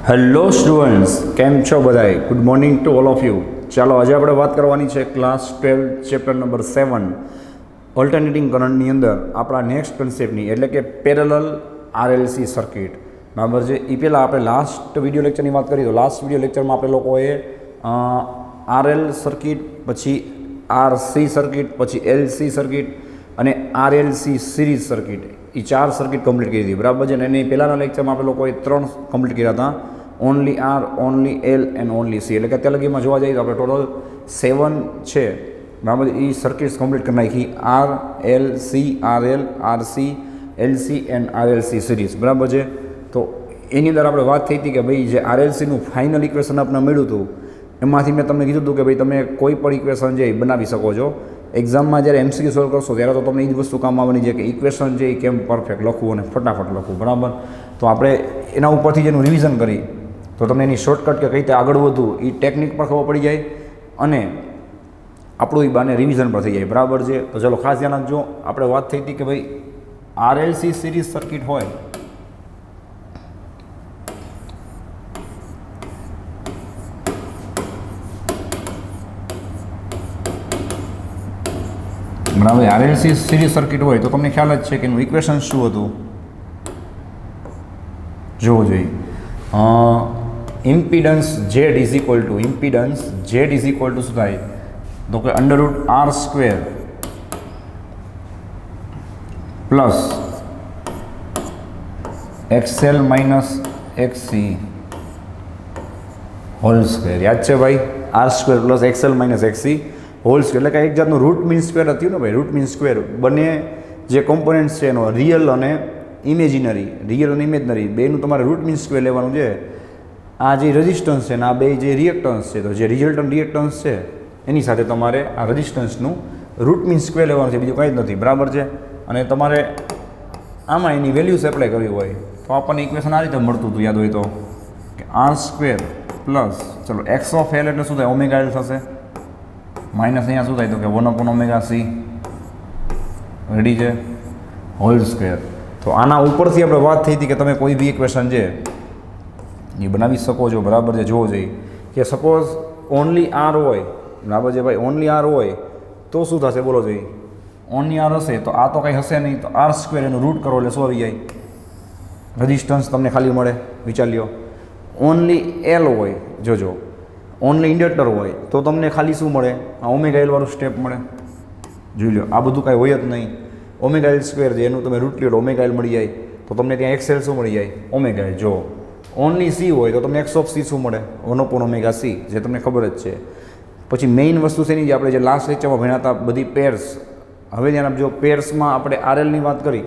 Hello students, કેમ છો બધાય? Good morning to all of you. ચાલો આજે આપણે વાત કરવાની છે ક્લાસ 12 ચેપ્ટર નંબર 7 ઓલ્ટરનેટિંગ કરંટની અંદર આપણા નેક્સ્ટ કન્સેપ્ટની, એટલે કે પેરેલલ આરએલસી સર્કિટ. બરાબર છે. એ પહેલાં આપણે લાસ્ટ વિડીયો લેક્ચરની વાત કરી તો લાસ્ટ વિડીયો લેક્ચરમાં આપણે લોકોએ આરએલ સર્કિટ, પછી આરસી સર્કિટ, પછી એલસી સર્કિટ અને આરએલસી સિરીઝ સર્કિટ, એ 4 સર્કિટ કમ્પ્લીટ કરી હતી. બરાબર છે. અને એની પહેલાંના લેક્ચરમાં આપણે લોકોએ 3 કમ્પ્લીટ કર્યા હતા, only R, only L and only C. એટલે કે અત્યાર લગીમાં જોવા જઈએ તો આપણે ટોટલ 7 છે. બરાબર. એ સર્કિટ્સ કમ્પ્લીટ કરી નાખી, R, L, C, R L, R C, L C and R L C series. બરાબર છે. તો એની અંદર આપણે વાત થઈ હતી કે ભાઈ જે આર એલ સીનું ફાઇનલ ઇક્વેશન આપણે મળ્યું હતું એમાંથી મેં તમને કીધું હતું કે ભાઈ તમે કોઈ પણ ઇક્વેશન છે એ બનાવી શકો છો. એક્ઝામમાં જ્યારે એમસીક્યુ સોલ્વ કરશો ત્યારે તો તમને એ જ વસ્તુ કામ આવવાની છે કે ઇક્વેશન છે એ કેમ પરફેક્ટ લખવું અને ફટાફટ લખવું. બરાબર. તો આપણે એના ઉપરથી જેનું રિવિઝન કરી તો તમને એની શોર્ટકટ કે કઈ રીતે આગળ વધવું એ ટેકનિક પણ ખબર પડી જાય અને આપણું એ બાને રિવિઝન પણ થઈ જાય. બરાબર છે. તો ચાલો ખાસ ધ્યાન રાખજો. આપણે વાત થઈ હતી કે ભાઈ આરએલસી સિરીઝ સર્કિટ હોય બરાબર, આરએલસી સિરીઝ સર્કિટ હોય તો તમને ખ્યાલ જ છે કે એનું ઇક્વેશન શું હતું જોવું જોઈએ. Impedance Z is equal to શું થાય તો કે √r² plus XL - XC whole square. યાદ છે ભાઈ? r² plus XL - XC whole square. એટલે કે એક જાતનું રૂટ મીન સ્ક્વેર હતું ને ભાઈ. રૂટ મીન સ્ક્વેર બંને જે કોમ્પોનન્ટ્સ છે એનો રિયલ અને ઇમેજનરી બેનું તમારે રૂટ મીન સ્ક્વેર લેવાનું છે. આ જે રેઝિસ્ટન્સ છે ને આ બે જે રિએક્ટન્સ છે, તો જે રિઝલ્ટન્ટ રિએક્ટન્સ છે એની સાથે તમારે આ રેઝિસ્ટન્સનું રૂટ મીન સ્ક્વેર લેવાનું છે, બીજું કંઈ જ નથી. બરાબર છે. અને તમારે આમાં એની વેલ્યુઝ એપ્લાય કરવી હોય તો આપણને ઇક્વેશન આ રીતે મળતું હતું, યાદ હોય તો, કે r² પ્લસ ચલો x(l) એટલે શું થાય? ઓમેગા એલ થશે, માઇનસ અહીંયા શું થાય તો કે 1/ωc. રેડી છે? Whole square. તો આના ઉપરથી આપણે વાત થઈ હતી કે તમે કોઈ બી ઇક્વેશન છે એ બનાવી શકો છો. બરાબર છે. જોવો જોઈએ કે સપોઝ ઓનલી આર હોય. બરાબર છે ભાઈ. ઓનલી આર હોય તો શું થશે બોલો જોઈએ? ઓનલી આર હશે તો આ તો કંઈ હશે નહીં, તો r² એનું રૂટ કરો એટલે શું આવી જાય? રેઝિસ્ટન્સ તમને ખાલી મળે. વિચાર લ્યો. ઓનલી એલ હોય, જોજો, ઓનલી ઇન્ડક્ટર હોય તો તમને ખાલી શું મળે? આ ઓમેગા એલ વાળું સ્ટેપ મળે. જોઈ લો, આ બધું કાંઈ હોય જ નહીં. ઓમેગા એલ સ્ક્વેર છે એનું તમે રૂટ લ્યો, ઓમેગા એલ મળી જાય તો તમને ત્યાં XL શું મળી જાય? Omega L. જો ઓનલી સી હોય તો તમને x(c) શું મળે? 1/ωc, જે તમને ખબર જ છે. પછી મેઇન વસ્તુ છે એની જે આપણે જે લાસ્ટ લેક્ચરમાં ભણ્યા હતા બધી પેર્સ. હવે ધ્યાન આપજો, પેર્સમાં આપણે આરએલની વાત કરી,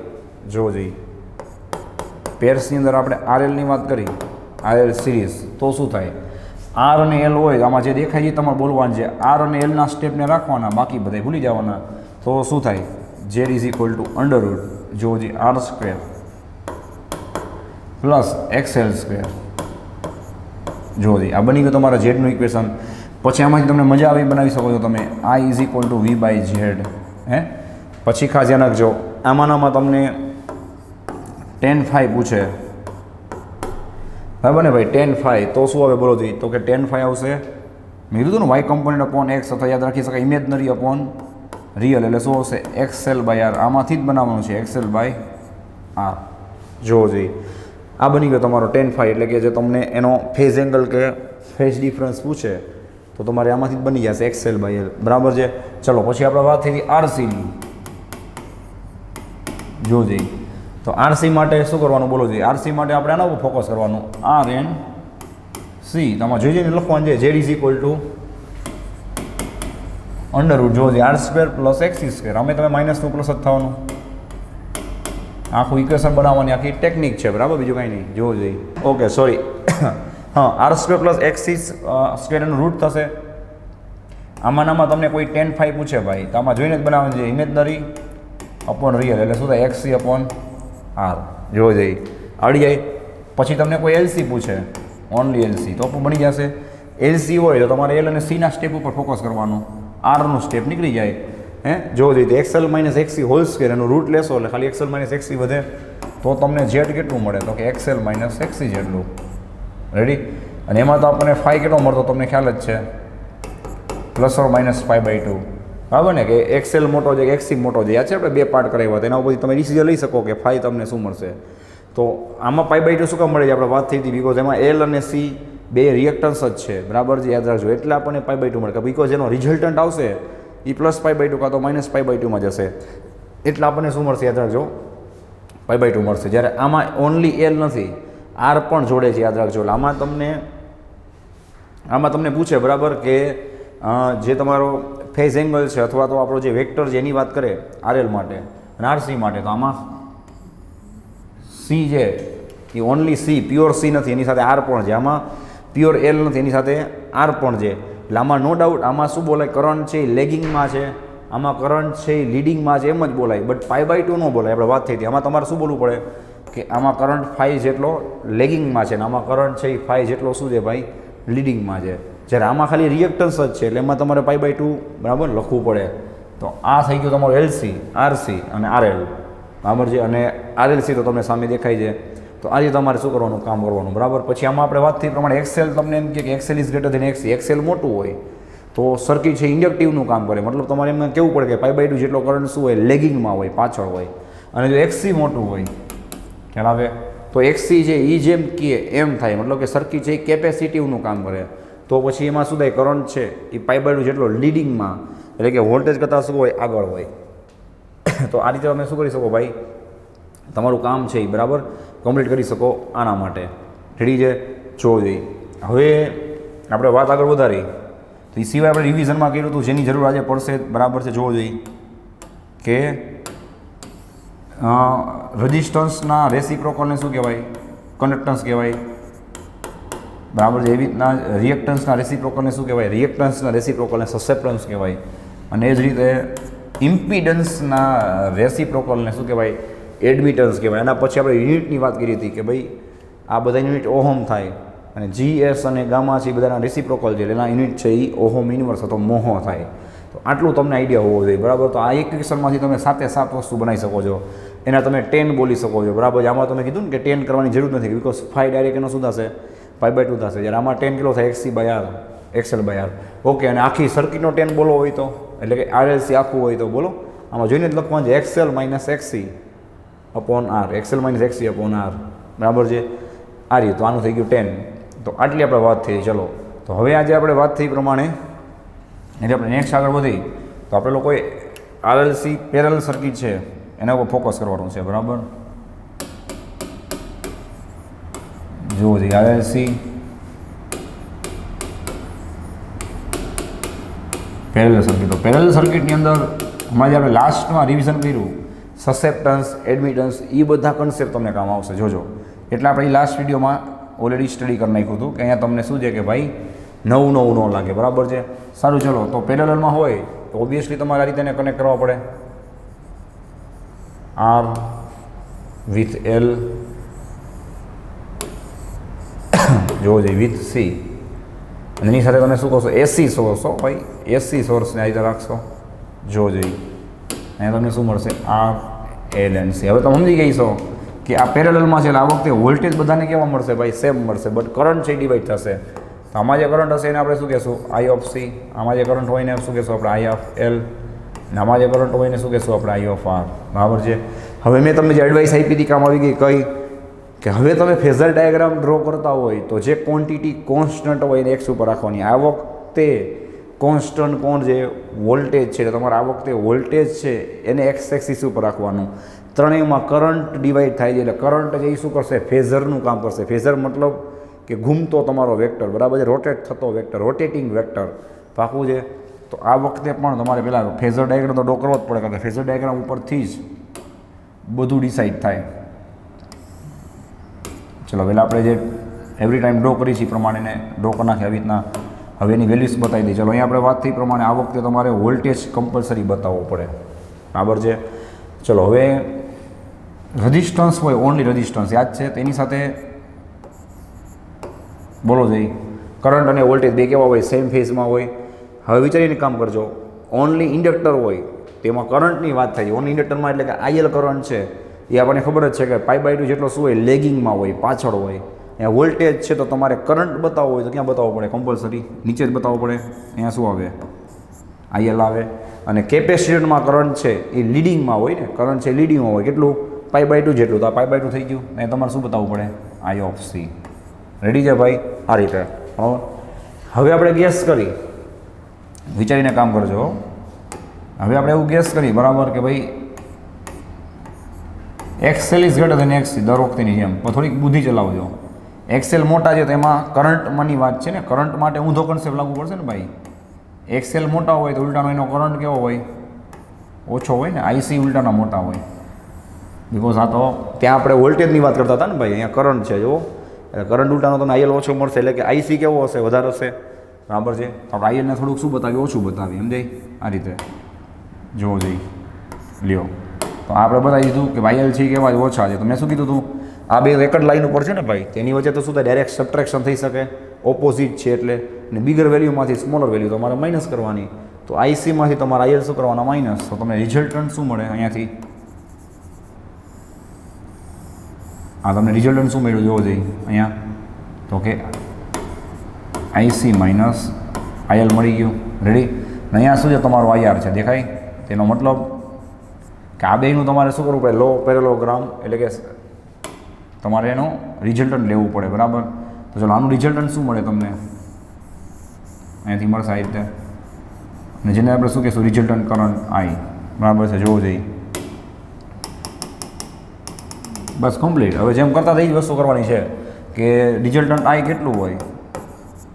જોવો જોઈએ. પેર્સની અંદર આપણે આરએલની વાત કરી, આરએલ સિરીઝ, તો શું થાય? આર અને એલ હોય આમાં જે દેખાય છે તમારે બોલવાનું છે. આર અને એલના સ્ટેપને રાખવાના, બાકી બધા ભૂલી જવાના. તો શું થાય? Z = √, જોવો જોઈએ, r² પ્લસ XL². જોવો જોઈએ, આ બની ગયું તમારા ઝેડનું ઇક્વેશન. પછી આમાંથી તમને મજા આવી બનાવી શકો છો તમે, I = V/Z. હે? પછી ખાસ ધ્યાન રાખજો, આમાંનામાં તમને tan⁵ પૂછે. બરાબર ને ભાઈ? tan⁵ તો શું આવે બોલો જોઈએ? તો કે tan⁵ આવશે, મેં કીધું ને, y કમ્પોનન્ટ અપોન x, અથવા યાદ રાખી શકાય ઇમેજનરી અપોન રિયલ, એટલે શું આવશે? XL/R. આમાંથી જ બનાવવાનું છે, XL/R. જોવો જોઈએ, આ બની ગયો તમારો tan⁵. એટલે કે જે તમને એનો ફેઝ એંગલ કે ફેઝ ડિફરન્સ પૂછે તો તમારે આમાંથી જ બની જશે XL/L. બરાબર છે. ચલો પછી આપણે વાત થઈ હતી આરસીની. જોવો જોઈએ, તો આરસી માટે શું કરવાનું બોલો જોઈએ? આરસી માટે આપણે આના ઉપર ફોકસ કરવાનું, RNC. તમારે જોઈ જઈને લખવાનું છે, Z = √, જોવો જોઈએ, r² પ્લસ XC². અમે તમે -2 પ્લસ જ થવાનું. આખું ઇક્વેશન બનાવવાની આખી ટેકનિક છે. બરાબર, બીજું કાંઈ નહીં. જોવો જોઈએ. Okay, sorry. હા, r² પ્લસ XC² એનું રૂટ થશે. આમાંનામાં તમને કોઈ tan⁵ પૂછે ભાઈ તો આમાં જોઈને જ બનાવવાનું છે, ઇમેજનરી અપોન રિયલ, એટલે શું થાય? XC/R. જોવો જોઈએ, આવડી જાય. પછી તમને કોઈ એલસી પૂછે, ઓનલી એલસી, તો પણ બની જશે. એલસી હોય તો તમારે એલ અને સીના સ્ટેપ ઉપર ફોકસ કરવાનું, આરનું સ્ટેપ નીકળી જાય. જોવો જોઈએ XL - XC હોલ સ્ક્વેર એનું રૂટ લેશો એટલે ખાલી XL - XC વધે તો તમને Z કેટલું મળે? તો કે XL - XC જેટલું. રેડી? અને એમાં તો આપણને ફાઈ કેટલો મળતો તમને ખ્યાલ જ છે, ±5/2, બરાબર ને? કે એક્સેલ મોટો છે કે એક્સી મોટો છે, યાદ છે આપણે 2 પાર્ટ કરાવ્યા હતા, એના ઉપરથી તમે ડિસિઝન લઈ શકો કે ફાઈ તમને શું મળશે. તો આમાં π/2 શું કામ મળે છે? આપણે વાત થઈ હતી બિકોઝ એમાં એલ અને સી બે રિએક્ટન્સ જ છે, બરાબર છે? યાદ રાખજો. એટલે આપણને π/2 મળે, બિકોઝ એનો રિઝલ્ટન્ટ આવશે એ +π/2 કાં તો -π/2 માં જશે, એટલે આપણને શું મળશે? યાદ રાખજો, π/2 મળશે. જ્યારે આમાં ઓનલી એલ નથી, આર પણ જોડે છે, યાદ રાખજો. એટલે આમાં તમને પૂછે, બરાબર, કે જે તમારો ફેઝ એંગલ છે અથવા તો આપણો જે વેક્ટર છે એની વાત કરે આરએલ માટે અને આરસી માટે, તો આમાં સી છે એ ઓનલી સી, પ્યોર સી નથી, એની સાથે આર પણ છે. આમાં પ્યોર એલ નથી, એની સાથે આર પણ છે. એટલે આમાં નો ડાઉટ આમાં શું બોલાય? કરંટ છે એ લેગિંગમાં છે, આમાં કરંટ છે એ લીડિંગમાં છે, એમ જ બોલાય. બટ π/2 ન બોલાય, આપણે વાત થઈ હતી. આમાં તમારે શું બોલવું પડે કે આમાં કરંટ ફાઈ જેટલો લેગિંગમાં છે ને આમાં કરંટ છે એ ફાઈ જેટલો શું છે ભાઈ? લીડિંગમાં છે. જ્યારે આમાં ખાલી રિએક્ટન્સ જ છે, એટલે એમાં તમારે π/2 બરાબર લખવું પડે. તો આ થઈ ગયું તમારું એલસી, આરસી અને આરએલ, બરાબર છે? અને આરએલસી તો તમને સામે દેખાય છે. તો આજે તમારે શું કરવાનું? કામ કરવાનું, બરાબર. પછી આમાં આપણે વાત થઈ પ્રમાણે એક્સેલ તમને એમ કે XL is greater than XC. એક્સેલ મોટું હોય તો સર્કિટ છે ઇન્ડક્ટિવનું કામ કરે, મતલબ તમારે એમ કેવું પડે કે π/2 જેટલો કરંટ શું હોય? લેગિંગમાં હોય, પાછળ હોય. અને જો એક્સી મોટું હોય, ખ્યાલ આવે? તો એક્સી છે એ જેમ કે એમ થાય, મતલબ કે સર્કિટ છે એ કેપેસિટિવનું કામ કરે. તો પછી એમાં શું થાય? કરંટ છે એ π/2 જેટલો લીડિંગમાં, એટલે કે વોલ્ટેજ કરતાં શું હોય? આગળ હોય. તો આ રીતે તમે શું કરી શકો ભાઈ? તમારું કામ છે એ બરાબર કમ્પ્લીટ કરી શકો. આના માટે રેડી છે? જોવો જોઈએ. હવે આપણે વાત આગળ વધારી તો એ સિવાય આપણે રિવિઝનમાં કર્યું હતું, જેની જરૂર આજે પડશે, બરાબર છે? જોવો જોઈએ કે રેઝિસ્ટન્સના રેસિપ્રોકલને શું કહેવાય? કન્ડક્ટન્સ કહેવાય, બરાબર છે? એવી રીતના રિએક્ટન્સના રેસિપ્રોકલને શું કહેવાય? રિએક્ટન્સના રેસિપ્રોકલને સસેપ્ટન્સ કહેવાય. અને એ જ રીતે ઇમ્પિડન્સના રેસિપ્રોકલને શું કહેવાય? એડમિટન્સ કહેવાય. એના પછી આપણે યુનિટની વાત કરી હતી કે ભાઈ આ બધા યુનિટ ઓહમ થાય, અને GS અને ગામા છે એ બધાના રેસિપ્રોકલ છે, એના યુનિટ છે એ ઓહમ ઇન્વર્સ અથવા મોહો થાય. તો આટલું તમને આઈડિયા હોવો જોઈએ, બરાબર? તો આ ઇક્વેશનમાંથી તમે 7 વસ્તુ બનાવી શકો છો. એના તમે 10 બોલી શકો છો, બરાબર? આમાં તમે કીધું ને કે 10 કરવાની જરૂર નથી, બિકોઝ ફાઈ ડાયરેક્ટ એનો શું થશે? π/2 થશે. જ્યારે આમાં 10 કેટલો થાય? XC/R, XL/R. ઓકે. અને આખી સર્કિટનો 10 બોલો હોય તો, એટલે કે RLC આખું હોય તો બોલો. આમાં જોઈને જ લખવાનું છે XL - XC/R, XL - XC/R, બરાબર છે? આ રીતે. તો આનું થઈ ગયું 10. તો આટલી આપણે વાત થઈ. ચલો, તો હવે આજે આપણે વાત થઈ પ્રમાણે એટલે આપણે નેક્સ્ટ આગળ વધી તો આપણે લોકોએ RLC પેરેલલ સર્કિટ છે એના ઉપર ફોકસ કરવાનું છે, બરાબર? જુઓ જોઈએ RLC પેરેલલ સર્કિટ. તો પેરેલલ સર્કિટની અંદર હમણાં જે આપણે લાસ્ટમાં રિવિઝન કર્યું, સસેપ્ટન્સ, એડમિટન્સ, એ બધા કન્સેપ્ટ તમને કામ આવશે, જોજો. એટલે આપણે લાસ્ટ વિડીયોમાં ઓલરેડી સ્ટડી કરી નાખ્યું હતું કે અહીંયા તમને શું છે કે ભાઈ નવું ન લાગે, બરાબર છે? સારું, ચલો. તો પેરેલલમાં હોય તો ઓબ્વિયસલી તમારે આ રીતે એને કનેક્ટ કરવા પડે, R વિથ L, જોવો જોઈએ વિથ C, અને એની સાથે તમે શું કહો છો? AC સોર્સ હો ભાઈ, AC સોર્સને આ રીતે રાખશો, જોવો જોઈએ. અહીંયા તમને શું મળશે? R, L and C. હવે તમે સમજી ગઈ છો કે આ પેરેલલમાં છે, એટલે આ વખતે વોલ્ટેજ બધાને કેવા મળશે ભાઈ? સેમ મળશે, બટ કરંટ છે ડિવાઈડ થશે. તો આમાં જે કરંટ હશે એને આપણે શું કહેશું? I of C. આમાં જે કરંટ હોય એને શું કહેશું આપણે? I of L. અને આમાં જે કરંટ હોય એને શું કહેશું આપણે? I of R, બરાબર છે? હવે મેં તમને જે એડવાઇસ આપી હતી કામ આવી ગઈ કઈ? કે હવે તમે ફેઝર ડાયાગ્રામ ડ્રો કરતા હોય તો જે ક્વોન્ટિટી કોન્સ્ટન્ટ હોય એને એક્સ ઉપર રાખવાની. આ વખતે કોન્સ્ટન્ટ કોણ છે? વોલ્ટેજ છે. એટલે તમારે આ વખતે વોલ્ટેજ છે એને એક્સ એક્સિસ ઉપર રાખવાનું. ત્રણેયમાં કરંટ ડિવાઈડ થાય છે, એટલે કરંટ છે એ શું કરશે? ફેઝરનું કામ કરશે. ફેઝર મતલબ કે ઘૂમતો તમારો વેક્ટર, બરાબર છે? રોટેટ થતો વેક્ટર, રોટેટિંગ વેક્ટર, પાકું છે? તો આ વખતે પણ તમારે પહેલાં ફેઝર ડાયાગ્રામ તો ડ્રો કરવો જ પડે, કારણ કે ફેઝર ડાયાગ્રામ ઉપરથી જ બધું ડિસાઇડ થાય. ચલો, પહેલાં આપણે જે એવરી ટાઈમ ડ્રો કરી છે એ પ્રમાણે ડ્રો કરી નાખીએ આવી રીતના. હવે એની વેલ્યુઝ બતાવી દઈએ. ચલો, અહીંયા આપણે વાત થઈ પ્રમાણે આ વખતે તમારે વોલ્ટેજ કમ્પલસરી બતાવવો પડે, બરાબર છે? ચલો, હવે રેઝિસ્ટન્સ હોય, ઓનલી રેઝિસ્ટન્સ યાદ છે, તેની સાથે બોલો જઈ કરંટ અને વોલ્ટેજ બે કેવા હોય? સેમ ફેઝમાં હોય. હવે વિચારીને કામ કરજો. ઓનલી ઇન્ડક્ટર હોય તેમાં કરંટની વાત થાય છે. ઓનલી ઇન્ડક્ટરમાં એટલે કે IL કરંટ છે એ આપણને ખબર જ છે કે π/2 જેટલો શું હોય? લેગિંગમાં હોય, પાછળ હોય. અહીંયા વોલ્ટેજ છે તો તમારે કરંટ બતાવવો હોય તો ક્યાં બતાવવો પડે? કમ્પલસરી નીચે જ બતાવવો પડે. અહીંયા શું આવે? આઈએલ આવે. અને કેપેસિટરમાં કરંટ છે એ લીડિંગમાં હોય ને, કરંટ છે લીડિંગમાં હોય કેટલું? π/2 જેટલું. તો આ π/2 થઈ ગયું. અને તમારે શું બતાવવું પડે? I of C. રેડી છે ભાઈ? આ રીતે. હવે આપણે ગેસ કરી, વિચારીને કામ કરજો. હવે આપણે એવું ગેસ કરી બરાબર કે ભાઈ XL is greater than XC, દર વખતેની જેમ. પણ થોડીક બુદ્ધિ ચલાવજો. XL મોટા છે તો એમાં કરંટમાંની વાત છે ને, કરંટ માટે ઊંધો કન્સેપ્ટ લાગુ પડશે ને ભાઈ. XL મોટા હોય તો ઉલટાનો એનો કરંટ કેવો હોય? ઓછો હોય ને. IC ઉલટાના મોટા હોય. બિકોઝ આ તો ત્યાં આપણે વોલ્ટેજની વાત કરતા હતા ને ભાઈ, અહીંયા કરંટ છે જુઓ. એટલે કરંટ ઉલટાનો તમને IL ઓછો મળશે, એટલે કે IC કેવો હશે? વધારે હશે. બરાબર છે. તો આપણે ILને થોડુંક શું બતાવીએ? ઓછું બતાવીએ. સમજાય? આ રીતે જોવો જઈ લ્યો. તો આપણે બતાવી દીધું કે IL છે કેવા ઓછા છે. તો મેં શું કીધું હતું? આ બે એક જ લાઈન ઉપર છે ને ભાઈ, તેની વચ્ચે તો શું થાય? ડાયરેક્ટ સબટ્રેક્શન થઈ શકે, ઓપોઝિટ છે એટલે. ને બિગર વેલ્યુમાંથી સ્મોલર વેલ્યુ તમારે માઇનસ કરવાની. તો ICમાંથી તમારે IL શું કરવાના? માઇનસ. તો તમને રિઝલ્ટન્ટ શું મળે અહીંયાથી? આ તમને રિઝલ્ટન્ટ શું મળ્યું જોવો જોઈએ અહીંયા? તો કે IC માઇનસ IL મળી ગયું. રેડી? ને અહીંયા શું છે? તમારું IR છે, દેખાય? તેનો મતલબ કે આ બેનું તમારે શું કરવું પડે? લો પેરેલોગ્રામ, એટલે કે તમારે એનું રિઝલ્ટન્ટ લેવું પડે. બરાબર? તો ચાલો આનું રિઝલ્ટન્ટ શું મળે તમને? અહીંયાથી મળશે આ રીતે. અને જેને આપણે શું કહીશું? Resultant current I. બરાબર છે? જોવો જોઈએ. બસ કમ્પ્લીટ. હવે જેમ કરતા એ જ વસ્તુ કરવાની છે કે રિઝલ્ટન્ટ I કેટલું હોય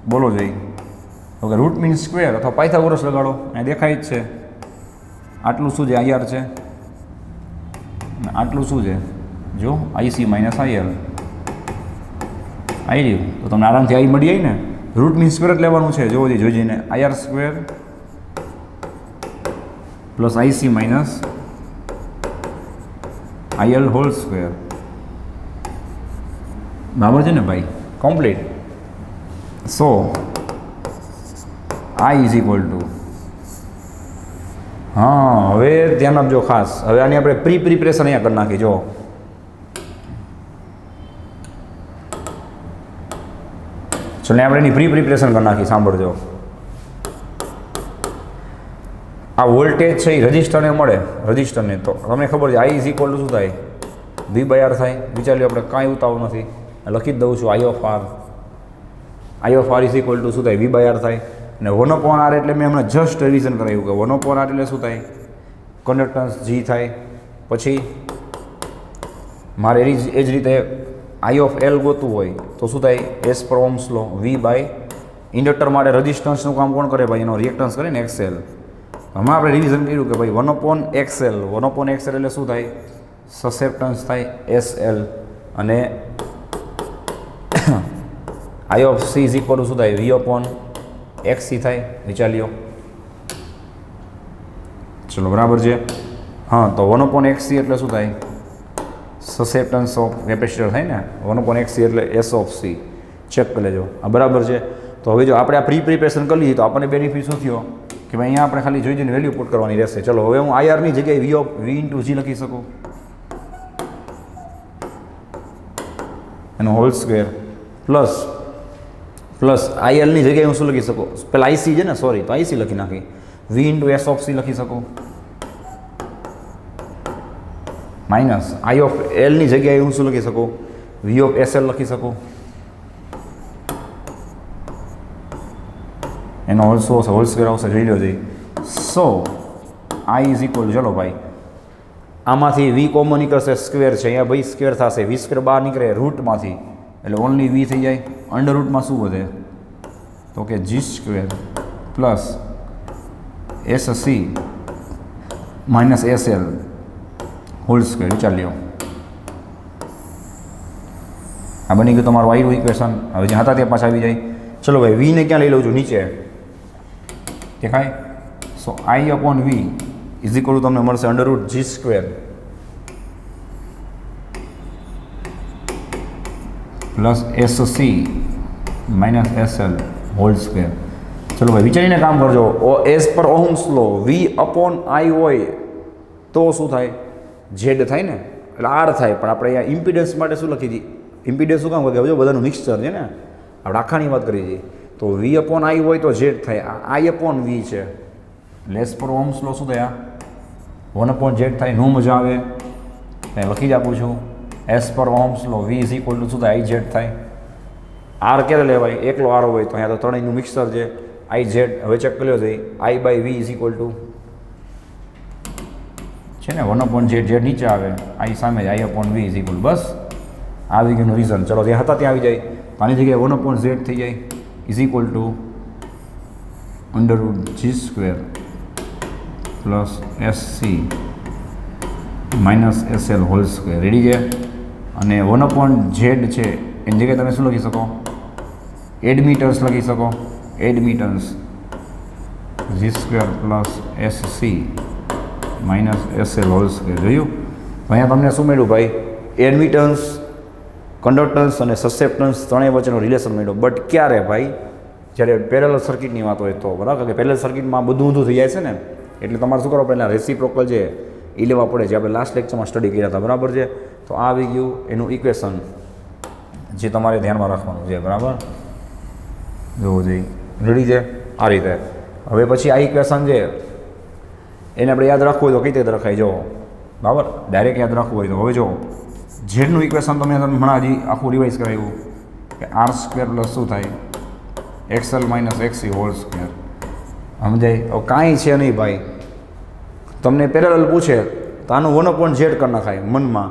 બોલો જોઈએ. ઓકે, રૂટ મીન સ્ક્વેર અથવા પાયથાગોરસ લગાડો. અહીં દેખાય જ છે. આટલું શું છે? IR છે. આટલું શું છે? જો IC માઇનસ IL આવી રહ્યું. તો તમને આરામથી I મળી આવી ને. રૂટ મીન સ્ક્વેર જ લેવાનું છે. જોવો જોઈએ, જોઈને IR square plus IC minus IL whole square. બરાબર છે ને ભાઈ? Complete. So I is equal two, હા હવે ધ્યાન આપજો ખાસ. હવે આની આપણે પ્રિપરેશન અહીંયા કરી નાખી. જો ચલો આપણે એની પ્રિપરેશન કરી નાખી. સાંભળજો. આ વોલ્ટેજ છે એ રજિસ્ટરને મળે. રજિસ્ટરને તો તમને ખબર છે I ઇઝ ઇક્વલ ટુ શું થાય? V/R થાય. વિચાર લો, આપણે કાંઈ ઉતાવળ નથી, લખી જ દઉં છું. I of R is equal to શું થાય? V/R થાય. અને 1/R એટલે મેં હમણાં જસ્ટ રિવિઝન કરાવ્યું કે 1/R એટલે શું થાય? કન્ડક્ટન્સ G થાય. પછી મારે એ જ રીતે I of L ગોતવું હોય તો શું થાય? એસ પર ઓહ્મ્સ લો. V/ ઇન્ડક્ટર માટે રજિસ્ટન્સનું કામ કોણ કરે ભાઈ? એનો રિએક્ટન્સ કરે ને, XL. હમણાં આપણે રિવિઝન કર્યું કે ભાઈ 1/XL. 1/XL એટલે શું થાય? સસેપ્ટન્સ થાય SL. અને I of C is equal to શું થાય? V/XC થાય. વિચાર લ્યો. ચલો બરાબર છે. હા, તો 1/XC એટલે શું થાય? સસેપ્ટન્સ ઓફ કેપેસિટર થાય ને. 1/XC એટલે S of C. ચેક કરી લેજો. આ બરાબર છે. તો હવે જો આપણે આ પ્રિપરેશન કરી લીધી તો આપણને બેનિફિટ શું થયો કે ભાઈ અહીંયા આપણે ખાલી જોઈ જોઈને વેલ્યુ પુટ કરવાની રહેશે. ચલો હવે હું IR ની જગ્યાએ V/G લખી શકું, એનો હોલ સ્ક્વેર પ્લસ IL ની જગ્યાએ હું શું લખી શકું? પેલા IC છે ને, સોરી, તો IC લખી નાખી. V/S of C લખી શકું, માઇનસ I of L ની જગ્યાએ હું શું લખી શકું? V of SL લખી શકું. એનો હોલ સ્ક્વેર આવશે. જોઈ લો જઈ. સો I ઇઝ ઇક્વલ, ચલો ભાઈ આમાંથી V કોમન નીકળશે, સ્ક્વેર છે અહીંયા ભાઈ, સ્ક્વેર થશે. V² બહાર નીકળે રૂટમાંથી એટલે ઓનલી V થઈ જાય. અંડર રૂટમાં શું વધે? તો કે G² plus SC minus SL whole square. વિચાર લ્યો. આ બની ગયું તમારું વાયરું ઇક્વેશન. હવે જ્યાં હતા ત્યાં પાછા આવી જાય. ચલો ભાઈ V ને ક્યાં લઈ લઉં છું? નીચે દેખાય. સો I/V ઇઝ ઇક્વલ ટુ તમને મળશે under route G² plus SC minus SL whole square. ચલો ભાઈ વિચારીને કામ કરજો. એસ પર ઓહ્મ્સ લો V/I હોય તો શું થાય? Z થાય ને, એટલે R થાય. પણ આપણે અહીંયા ઇમ્પિડન્સ માટે શું લખી હતી? ઇમ્પિડન્સ શું કામ કે જો બધાનું મિક્સચર છે ને, આપણે આખાની વાત કરી છીએ તો વી અપોન આઈ હોય તો ઝેડ થાય, આઈ અપોન વી છે, લેસ પર ઓહ્મ્સ લો શું થયા 1 અપોન ઝેડ થાય, નો મજા આવે ત્યાં લખી જ આપું છું, as per Ohm's law V is equal to શું થાય આઈ ઝેડ થાય. આર ક્યારે લેવાય, એકલો આર હોય તો અહીંયા તો ત્રણેયનું મિક્સર છે, આઈ ઝેડ હવે ચેક કર્યો છે, I by V is equal to છે ને 1 અપોન ઝેડ, ઝેડ નીચે આવે, આઈ સામે જ, I upon V is equal, બસ આવી ગયું રીઝન. ચલો ત્યાં હતા ત્યાં આવી જાય, આની જગ્યાએ 1 અપોન ઝેડ થઈ જાય is equal two √g² plus SC minus SL whole square. Ready છે. અને 1 અપોન ઝેડ છે એની જગ્યાએ તમે શું લખી શકો, એડમિટન્સ લખી શકો, admittance g² plus SC minus SL whole square. જોયું અહીંયા તમને શું મળ્યું ભાઈ, એડમિટન્સ, કન્ડક્ટન્સ અને સસેપ્ટન્સ ત્રણેય વચ્ચેનો રિલેશન મળ્યો. બટ ક્યારે ભાઈ, જ્યારે પેરેલલ સર્કિટની વાત હોય તો, બરાબર કે પેરેલલ સર્કિટમાં બધું ઊંધું થઈ જાય છે ને, એટલે તમારે શું કરવા પહેલાં રેસિપ્રોકલ છે એ લેવા પડે, જે આપણે લાસ્ટ લેક્ચરમાં સ્ટડી કર્યા હતા, બરાબર છે. તો આ આવી ગયું એનું ઇક્વેશન જે તમારે ધ્યાનમાં રાખવાનું છે, બરાબર જોવું જોઈએ. રેડી છે આ રીતે. હવે પછી આ ઇક્વેશન છે એને આપણે યાદ રાખવું હોય તો કઈ રીતે રખાય, જો બરાબર ડાયરેક્ટ યાદ રાખવું હોય તો હવે જો ઝેડનું ઇક્વેશન તમે હમણાં હજી આખું રિવાઇઝ કરાવ્યું કે r² પ્લસ શું થાય XL minus XC hall square. સમજાય? હવે કાંઈ છે નહીં ભાઈ, તમને પેરેલલ પૂછે તો આનું 1 અપોન ઝેડ કરી નાખાય મનમાં,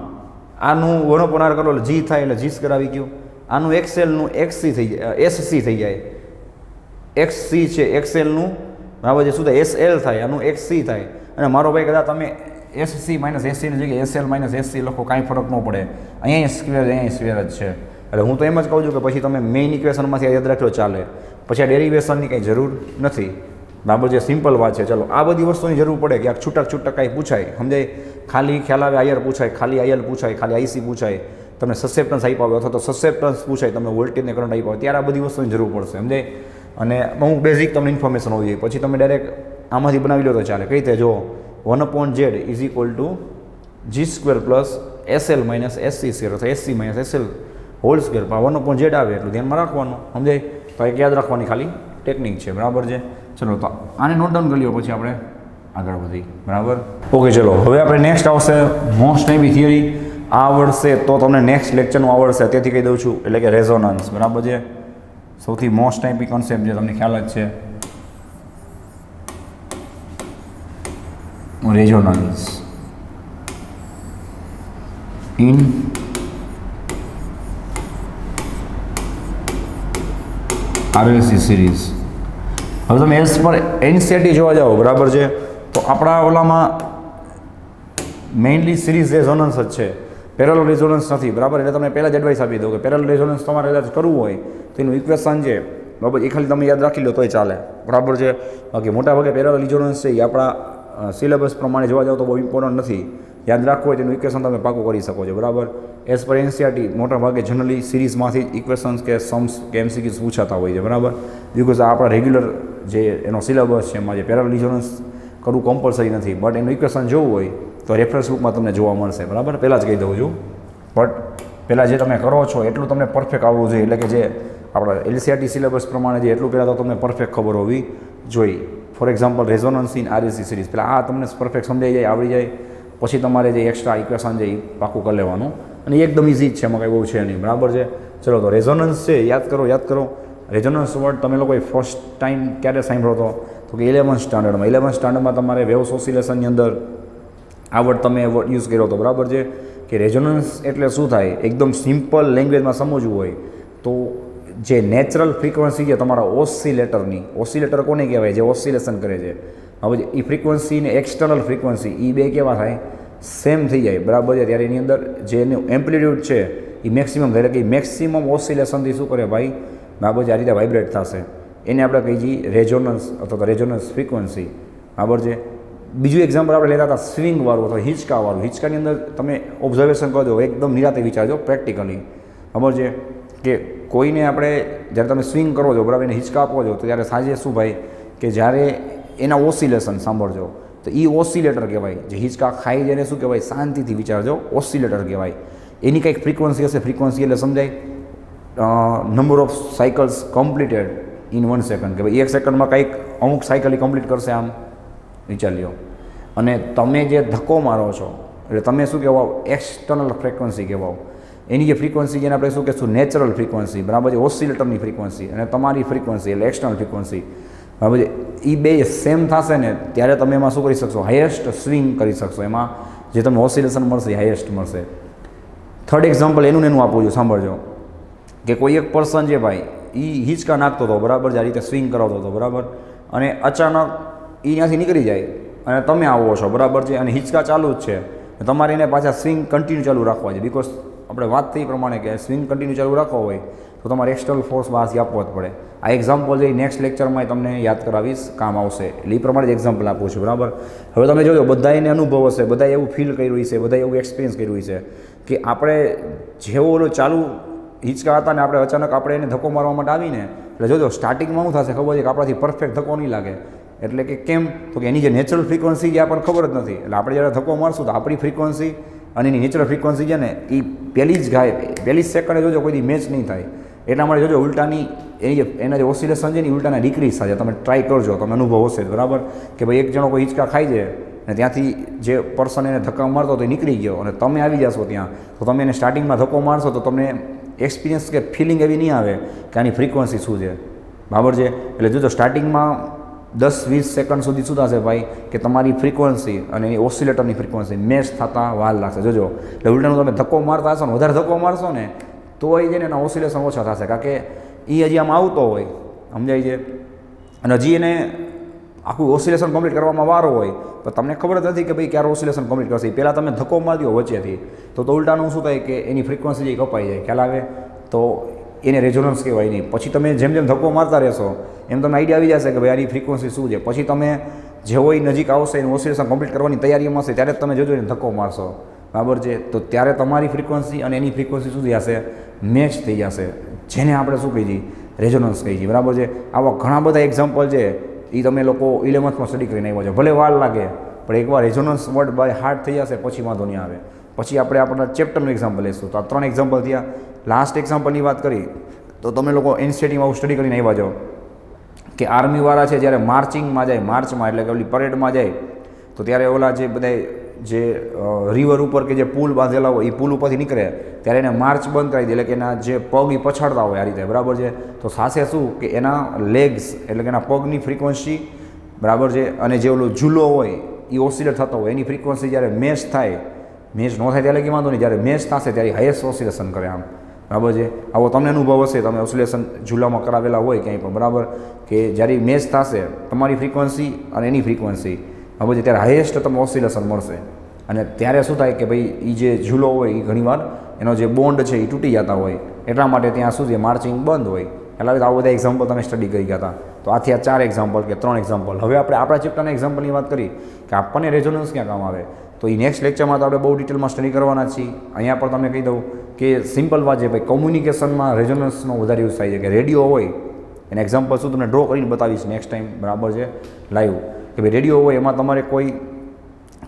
આનું 1 અપોન r કરો એટલે જી થાય એટલે g² આવી ગયું, આનું XLનું XC થઈ જાય, SC થઈ જાય, XC છે XLનું બરાબર છે શું થાય SL થાય, આનું XC થાય. અને મારો ભાઈ કદાચ તમે SC માઇનસ SCની જગ્યાએ SL માઇનસ SC લખો કાંઈ ફરક ન પડે, અહીંયા સ્ક્વેર અહીંયા સ્ક્વેર જ છે. એટલે હું તો એમ જ કહું છું કે પછી તમે મેઇન ઇક્વેશનમાંથી યાદ રાખો ચાલે, પછી આ ડેરિવેશનની કંઈ જરૂર નથી, બરાબર છે. સિમ્પલ વાત છે. ચલો આ બધી વસ્તુની જરૂર પડે કે આ છૂટક કાંઈ પૂછાય, સમજાય, ખાલી ખ્યાલ આવે આયર પૂછાય, ખાલી આઈએલ પૂછાય, ખાલી આઈસી પૂછાય, તમને સસેપ્ટન્સ આપ્યા હોય અથવા તો સસેપ્ટન્સ પૂછાય, તમને વોલ્ટેજ ને કરંટ આપ્યા હોય ત્યારે આ બધી વસ્તુની જરૂર પડશે, સમજાય. અને અમુક બેઝિક તમને ઇન્ફોર્મેશન હોવી જોઈએ, પછી તમે ડાયરેક્ટ આમાંથી બનાવી લો તો ચાલે. કઈ રીતે જો 1 upon Z is equal two g² plus SL minus SC² અથવા SC minus SL whole square. 1 upon Z આવે એટલું ધ્યાનમાં રાખવાનું, સમજાય. તો એક યાદ રાખવાની ખાલી ટેકનિક છે, બરાબર છે. ચલો તો આને નોટ ડાઉન કરી લો પછી આપણે આગળ વધી, બરાબર. ઓકે ચલો હવે આપણે નેક્સ્ટ આવશે મોસ્ટ ટાઈમ થિયરી. આ આવડશે તો તમને નેક્સ્ટ લેક્ચરનું આવડશે, તેથી કહી દઉં છું, એટલે કે રેઝોનન્સ, બરાબર છે. સૌથી મોસ્ટ ટાઈપી કોન્સેપ્ટ જે તમને ખ્યાલ જ છે, રેઝોનન્સ ઇન RLC સિરીઝ. હવે તમે એસ પર એનસીઆરટી જોવા જાઓ, બરાબર છે, તો આપણા ઓલામાં મેઇનલી સિરીઝ રેઝોનન્સ જ છે, પેરેલલ રેઝોનન્સ નથી, બરાબર. એટલે તમને પહેલાં જ એડવાઇસ આપી દઉં કે પેરેલલ રેઝોનન્સ તમારે કદાચ કરવું હોય તો એનું ઇક્વેશન છે, બરાબર, એ ખાલી તમે યાદ રાખી લો તોય ચાલે, બરાબર છે. બાકી મોટાભાગે પેરેલલ રેઝોનન્સ છે એ આપણા સિલેબસ પ્રમાણે જોવા જાઓ તો બહુ ઇમ્પોર્ટન્ટ નથી, યાદ રાખવું હોય તેનું ઇક્વેશન તમે પાકું કરી શકો છો, બરાબર. એઝ પર એનસીઆરટી મોટાભાગે જનરલી સિરીઝમાંથી ઇક્વેશન્સ કે સમ્સ કે એમસીક્યુઝ પૂછાતા હોય છે, બરાબર. બિકોઝ આપણા રેગ્યુલર જે એનો સિલેબસ છે એમાં જે પેરેલલ રેઝોનન્સ કરવું કમ્પલસરી નથી, બટ એનું ઇક્વેશન જોવું હોય તો રેફરન્સ બુકમાં તમને જોવા મળશે, બરાબર. પહેલાં જ કહી દઉં છું, બટ પહેલાં જે તમે કરો છો એટલું તમને પરફેક્ટ આવડવું જોઈએ, એટલે કે જે આપણા એલસીઆરટી સિલેબસ પ્રમાણે જે એટલું પહેલાં તો તમને પરફેક્ટ ખબર હોવી જોઈએ. For example resonance in RLC series, પહેલાં આ તમને પરફેક્ટ સમજાઈ જાય, આવડી જાય, પછી તમારે જે એક્સ્ટ્રા ઇક્વેશન છે એ પાકું કરી લેવાનું, અને એકદમ ઇઝી જ છે, એમાં કંઈ બહુ છે નહીં, બરાબર છે. ચલો તો રેઝોનન્સ છે, યાદ કરો. રેઝોનન્સ વર્ડ તમે લોકોએ ફર્સ્ટ ટાઈમ ક્યારે સાંભળ્યો હતો તો કે 11th સ્ટાન્ડર્ડમાં. 11th સ્ટાન્ડર્ડમાં તમારે વેવ્સ ઓસિલેશનની અંદર આ વર્ડ તમે યુઝ કર્યો હતો, બરાબર છે. કે રેઝોનન્સ એટલે શું થાય, એકદમ સિમ્પલ લેંગ્વેજમાં સમજવું હોય તો જે નેચરલ ફ્રીક્વન્સી છે તમારા ઓસિલેટરની, ઓસિલેટર કોને કહેવાય, જે ઓસિલેશન કરે છે, હવે એ ફ્રીક્વન્સી ને એક્સટર્નલ ફ્રીક્વન્સી એ બે કેવા થાય, સેમ થઈ જાય, બરાબર છે. ત્યારે એની અંદર જે એનું એમ્પ્લિટ્યૂડ છે એ મેક્સિમમ થાય, એટલે કે મેક્સિમમ ઓસિલેશનથી શું કરે ભાઈ, બરાબર છે, આ રીતે વાઇબ્રેટ થશે, એને આપણે કહી છીએ રેઝોનન્સ અથવા તો રેઝોનન્સ ફ્રીક્વન્સી, બરાબર છે. બીજું એક્ઝામ્પલ આપણે લેતા હતા સ્વિંગવાળું અથવા હિંચકાવાળું. હિંચકાની અંદર તમે ઓબ્ઝર્વેશન કરજો, એકદમ નિરાતે વિચારજો પ્રેક્ટિકલી, બરાબર છે. કે કોઈને આપણે જ્યારે તમે સ્વિંગ કરો છો, બરાબર, એને હિંચકા આપો છો તો ત્યારે સાંજે શું ભાઈ કે જ્યારે એના ઓસિલેશન સાંભળજો તો એ ઓસિલેટર કહેવાય. જે હિંચકા ખાઈ જાય એને શું કહેવાય, શાંતિથી વિચારજો, ઓસિલેટર કહેવાય. એની કંઈક ફ્રીક્વન્સી હશે. ફ્રીક્વન્સી એટલે સમજાય number of cycles completed in 1 second, કે ભાઈ 1 સેકન્ડમાં કંઈક અમુક સાયકલ એ કમ્પ્લીટ કરશે. આમ વિચારી લો. અને તમે જે ધક્કો મારો છો એટલે તમે શું કહેવાઓ? External frequency કહેવાઓ. એની જે ફ્રીક્વન્સી જેને આપણે શું કહેશું? નેચરલ ફ્રીક્વન્સી, બરાબર છે, ઓસિલેટરની ફ્રીક્વન્સી, અને તમારી ફ્રીક્વન્સી એટલે એક્સટર્નલ ફ્રીક્વન્સી, બરાબર છે. એ બે સેમ થશે ને ત્યારે તમે એમાં શું કરી શકશો? હાઈએસ્ટ સ્વિંગ કરી શકશો. એમાં જે તમને ઓસિલેશન મળશે એ હાઈએસ્ટ મળશે. થર્ડ એક્ઝામ્પલ એનું આપું છું, સાંભળજો. કે કોઈ એક પર્સન છે ભાઈ, એ હિંચકા નાખતો હતો, બરાબર છે, આ રીતે સ્વિંગ કરાવતો હતો, બરાબર, અને અચાનક એ ત્યાંથી નીકળી જાય અને તમે આવો છો, બરાબર છે, અને હિંચકા ચાલુ જ છે. તમારે એને પાછા સ્વિંગ કન્ટિન્યુ ચાલુ રાખવા છે. બિકોઝ આપણે વાત થઈ પ્રમાણે કે સ્વિંગ કન્ટિન્યુ ચાલુ રાખવો હોય તો તમારે એક્સટર્નલ ફોર્સ બહારથી આપવો જ પડે. આ એક્ઝામ્પલ જે નેક્સ્ટ લેક્ચરમાં તમને યાદ કરાવીશ, કામ આવશે. એટલે એ પ્રમાણે જ એક્ઝામ્પલ આપું છું, બરાબર. હવે તમે જોજો, બધાને અનુભવ હશે, બધાએ એવું ફીલ કર્યું છે, બધાએ એવું એક્સપિરિયન્સ કર્યું છે કે આપણે જેવો ઓલો ચાલુ હિંચકા હતા ને આપણે અચાનક આપણે એને ધક્કો મારવા માટે આવીને, એટલે જોજો સ્ટાર્ટિંગમાં શું થશે ખબર છે? કે આપણાથી પરફેક્ટ ધક્કો નહીં લાગે. એટલે કે કેમ? તો કે એની જે નેચરલ ફ્રીક્વન્સી જે આપણને ખબર જ નથી. એટલે આપણે જ્યારે ધક્કો મારશું તો આપણી ફ્રીક્વન્સી અને એની નેચરલ ફ્રીક્વન્સી છે ને એ પહેલી જ ગાય, પહેલી જ સેકન્ડે જોજો કોઈ દી મેચ નહીં થાય. એટલા માટે જોજો ઉલટાની એના જે ઓસિલેશન છે ને એ ઉલટાના ડિક્રીઝ થાય. તમે ટ્રાય કરજો, તમે અનુભવ હશે, બરાબર, કે ભાઈ એક જણો કોઈ હિંચકા ખાઈ જાય અને ત્યાંથી જે પર્સન એને ધક્કા મારતો તો એ નીકળી ગયો અને તમે આવી જશો ત્યાં, તો તમે એને સ્ટાર્ટિંગમાં ધક્કો મારશો તો તમને એક્સપિરિયન્સ કે ફિલિંગ એવી નહીં આવે કે આની ફ્રીક્વન્સી શું છે, બરાબર છે. એટલે જોજો સ્ટાર્ટિંગમાં 10-20 સેકન્ડ સુધી શું થશે ભાઈ? કે તમારી ફ્રીક્વન્સી અને એની ઓસિલેટરની ફ્રીક્વન્સી મેચ થતાં વાર લાગશે. જોજો, એટલે ઉલટાનું તમે ધક્કો મારતા હશો ને, વધારે ધક્કો મારશો ને તો એ છે ને એના ઓસિલેશન ઓછા થશે, કારણ કે એ હજી આમ આવતો હોય, સમજાય છે, અને હજી એને આખું ઓસિલેશન કમ્પ્લીટ કરવામાં વારો હોય, પણ તમને ખબર જ નથી કે ભાઈ ક્યારે ઓસિલેશન કમ્પ્લીટ કરશે. પહેલાં તમે ધક્કો મારી દો વચ્ચેથી તો ઉલટાનું શું થાય કે એની ફ્રીક્વન્સી જે કપાઈ જાય, ખ્યાલ આવે, તો એને રેઝોનન્સ કહેવાય નહીં. પછી તમે જેમ જેમ ધક્કો મારતા રહેશો એમ તમને આઈડિયા આવી જશે કે ભાઈ આની ફ્રીક્વન્સી શું છે. પછી તમે જેવો એ નજીક આવશે એનું ઓસિલેશન કમ્પ્લીટ કરવાની તૈયારીમાં હશે ત્યારે તમે જોજો એને ધક્કો મારશો, બરાબર છે, તો ત્યારે તમારી ફ્રીક્વન્સી અને એની ફ્રીક્વન્સી શું થઈ જશે? મેચ થઈ જશે, જેને આપણે શું કહીએ છીએ? રેઝોનન્સ કહીએ છીએ, બરાબર છે. આવા ઘણા બધા એક્ઝામ્પલ છે, એ તમે લોકો 11th સ્ટડી કરીને આવ્યા છો. ભલે વાર લાગે પણ એકવાર રેઝોનન્સ વર્ડ બાય હાર્ટ થઈ જશે પછી વાંધો નહીં આવે. પછી આપણે આપણા ચેપ્ટરનું એક્ઝામ્પલ લઈશું. તો આ 3 એક્ઝામ્પલ થયા. લાસ્ટ એક્ઝામ્પલની વાત કરી તો તમે લોકો એનસીટીમાં સ્ટડી કરીને આવ્યા છો કે આર્મીવાળા છે જ્યારે માર્ચિંગમાં જાય, માર્ચમાં એટલે કે ઓલી પરેડમાં જાય તો ત્યારે ઓલા જે બધા જે રિવર ઉપર કે જે પુલ બાંધેલા હોય એ પુલ ઉપરથી નીકળે ત્યારે એને માર્ચ બંધ કરી દે, એટલે કે એના જે પગ એ પછાડતા હોય આ રીતે, બરાબર છે. તો સાથે શું કે એના લેગ્સ એટલે કે એના પગની ફ્રીક્વન્સી, બરાબર છે, અને જે ઓલો ઝૂલો હોય એ ઓસિલેટ થતો હોય એની ફ્રીક્વન્સી જ્યારે મેચ થાય, મેચ ન થાય ત્યારે કે વાંધો નહીં, જ્યારે મેચ થશે ત્યારે હાઈએસ્ટ ઓસિલેશન કરે આમ, બરાબર છે. આવો તમને અનુભવ હશે, તમે ઓસિલેશન ઝૂલામાં કરાવેલા હોય ક્યાંય પણ, બરાબર, કે જ્યારે મેચ થશે તમારી ફ્રીક્વન્સી અને એની ફ્રીક્વન્સી, બરાબર છે, ત્યારે હાઈએસ્ટ તમને ઓસિલેશન મળશે. અને ત્યારે શું થાય કે ભાઈ એ જે ઝૂલો હોય એ ઘણીવાર એનો જે બોન્ડ છે એ તૂટી જતા હોય, એટલા માટે ત્યાં શું છે માર્ચિંગ બંધ હોય. એટલે આવા બધા એક્ઝામ્પલ તમે સ્ટડી કરી ગયા હતા. તો આથી આ 4 એક્ઝામ્પલ કે 3 એક્ઝામ્પલ. હવે આપણે આપણા ચેપ્ટરના એક્ઝામ્પલની વાત કરી કે આપણને રેઝોનન્સ ક્યાં કામ આવે, તો એ નેક્સ્ટ લેક્ચરમાં તો આપણે બહુ ડિટેલમાં સ્ટડી કરવાના છીએ. અહીંયા પણ તમને કહી દઉં કે સિમ્પલ વાત છે ભાઈ, કોમ્યુનિકેશનમાં રેઝોનન્સનો વધારે યુઝ થાય છે. કે રેડિયો હોય એને એક્ઝામ્પલ શું તમને ડ્રો કરીને બતાવીશ નેક્સ્ટ ટાઈમ, બરાબર છે, લાઈવ, કે ભાઈ રેડિયો હોય એમાં તમારે કોઈ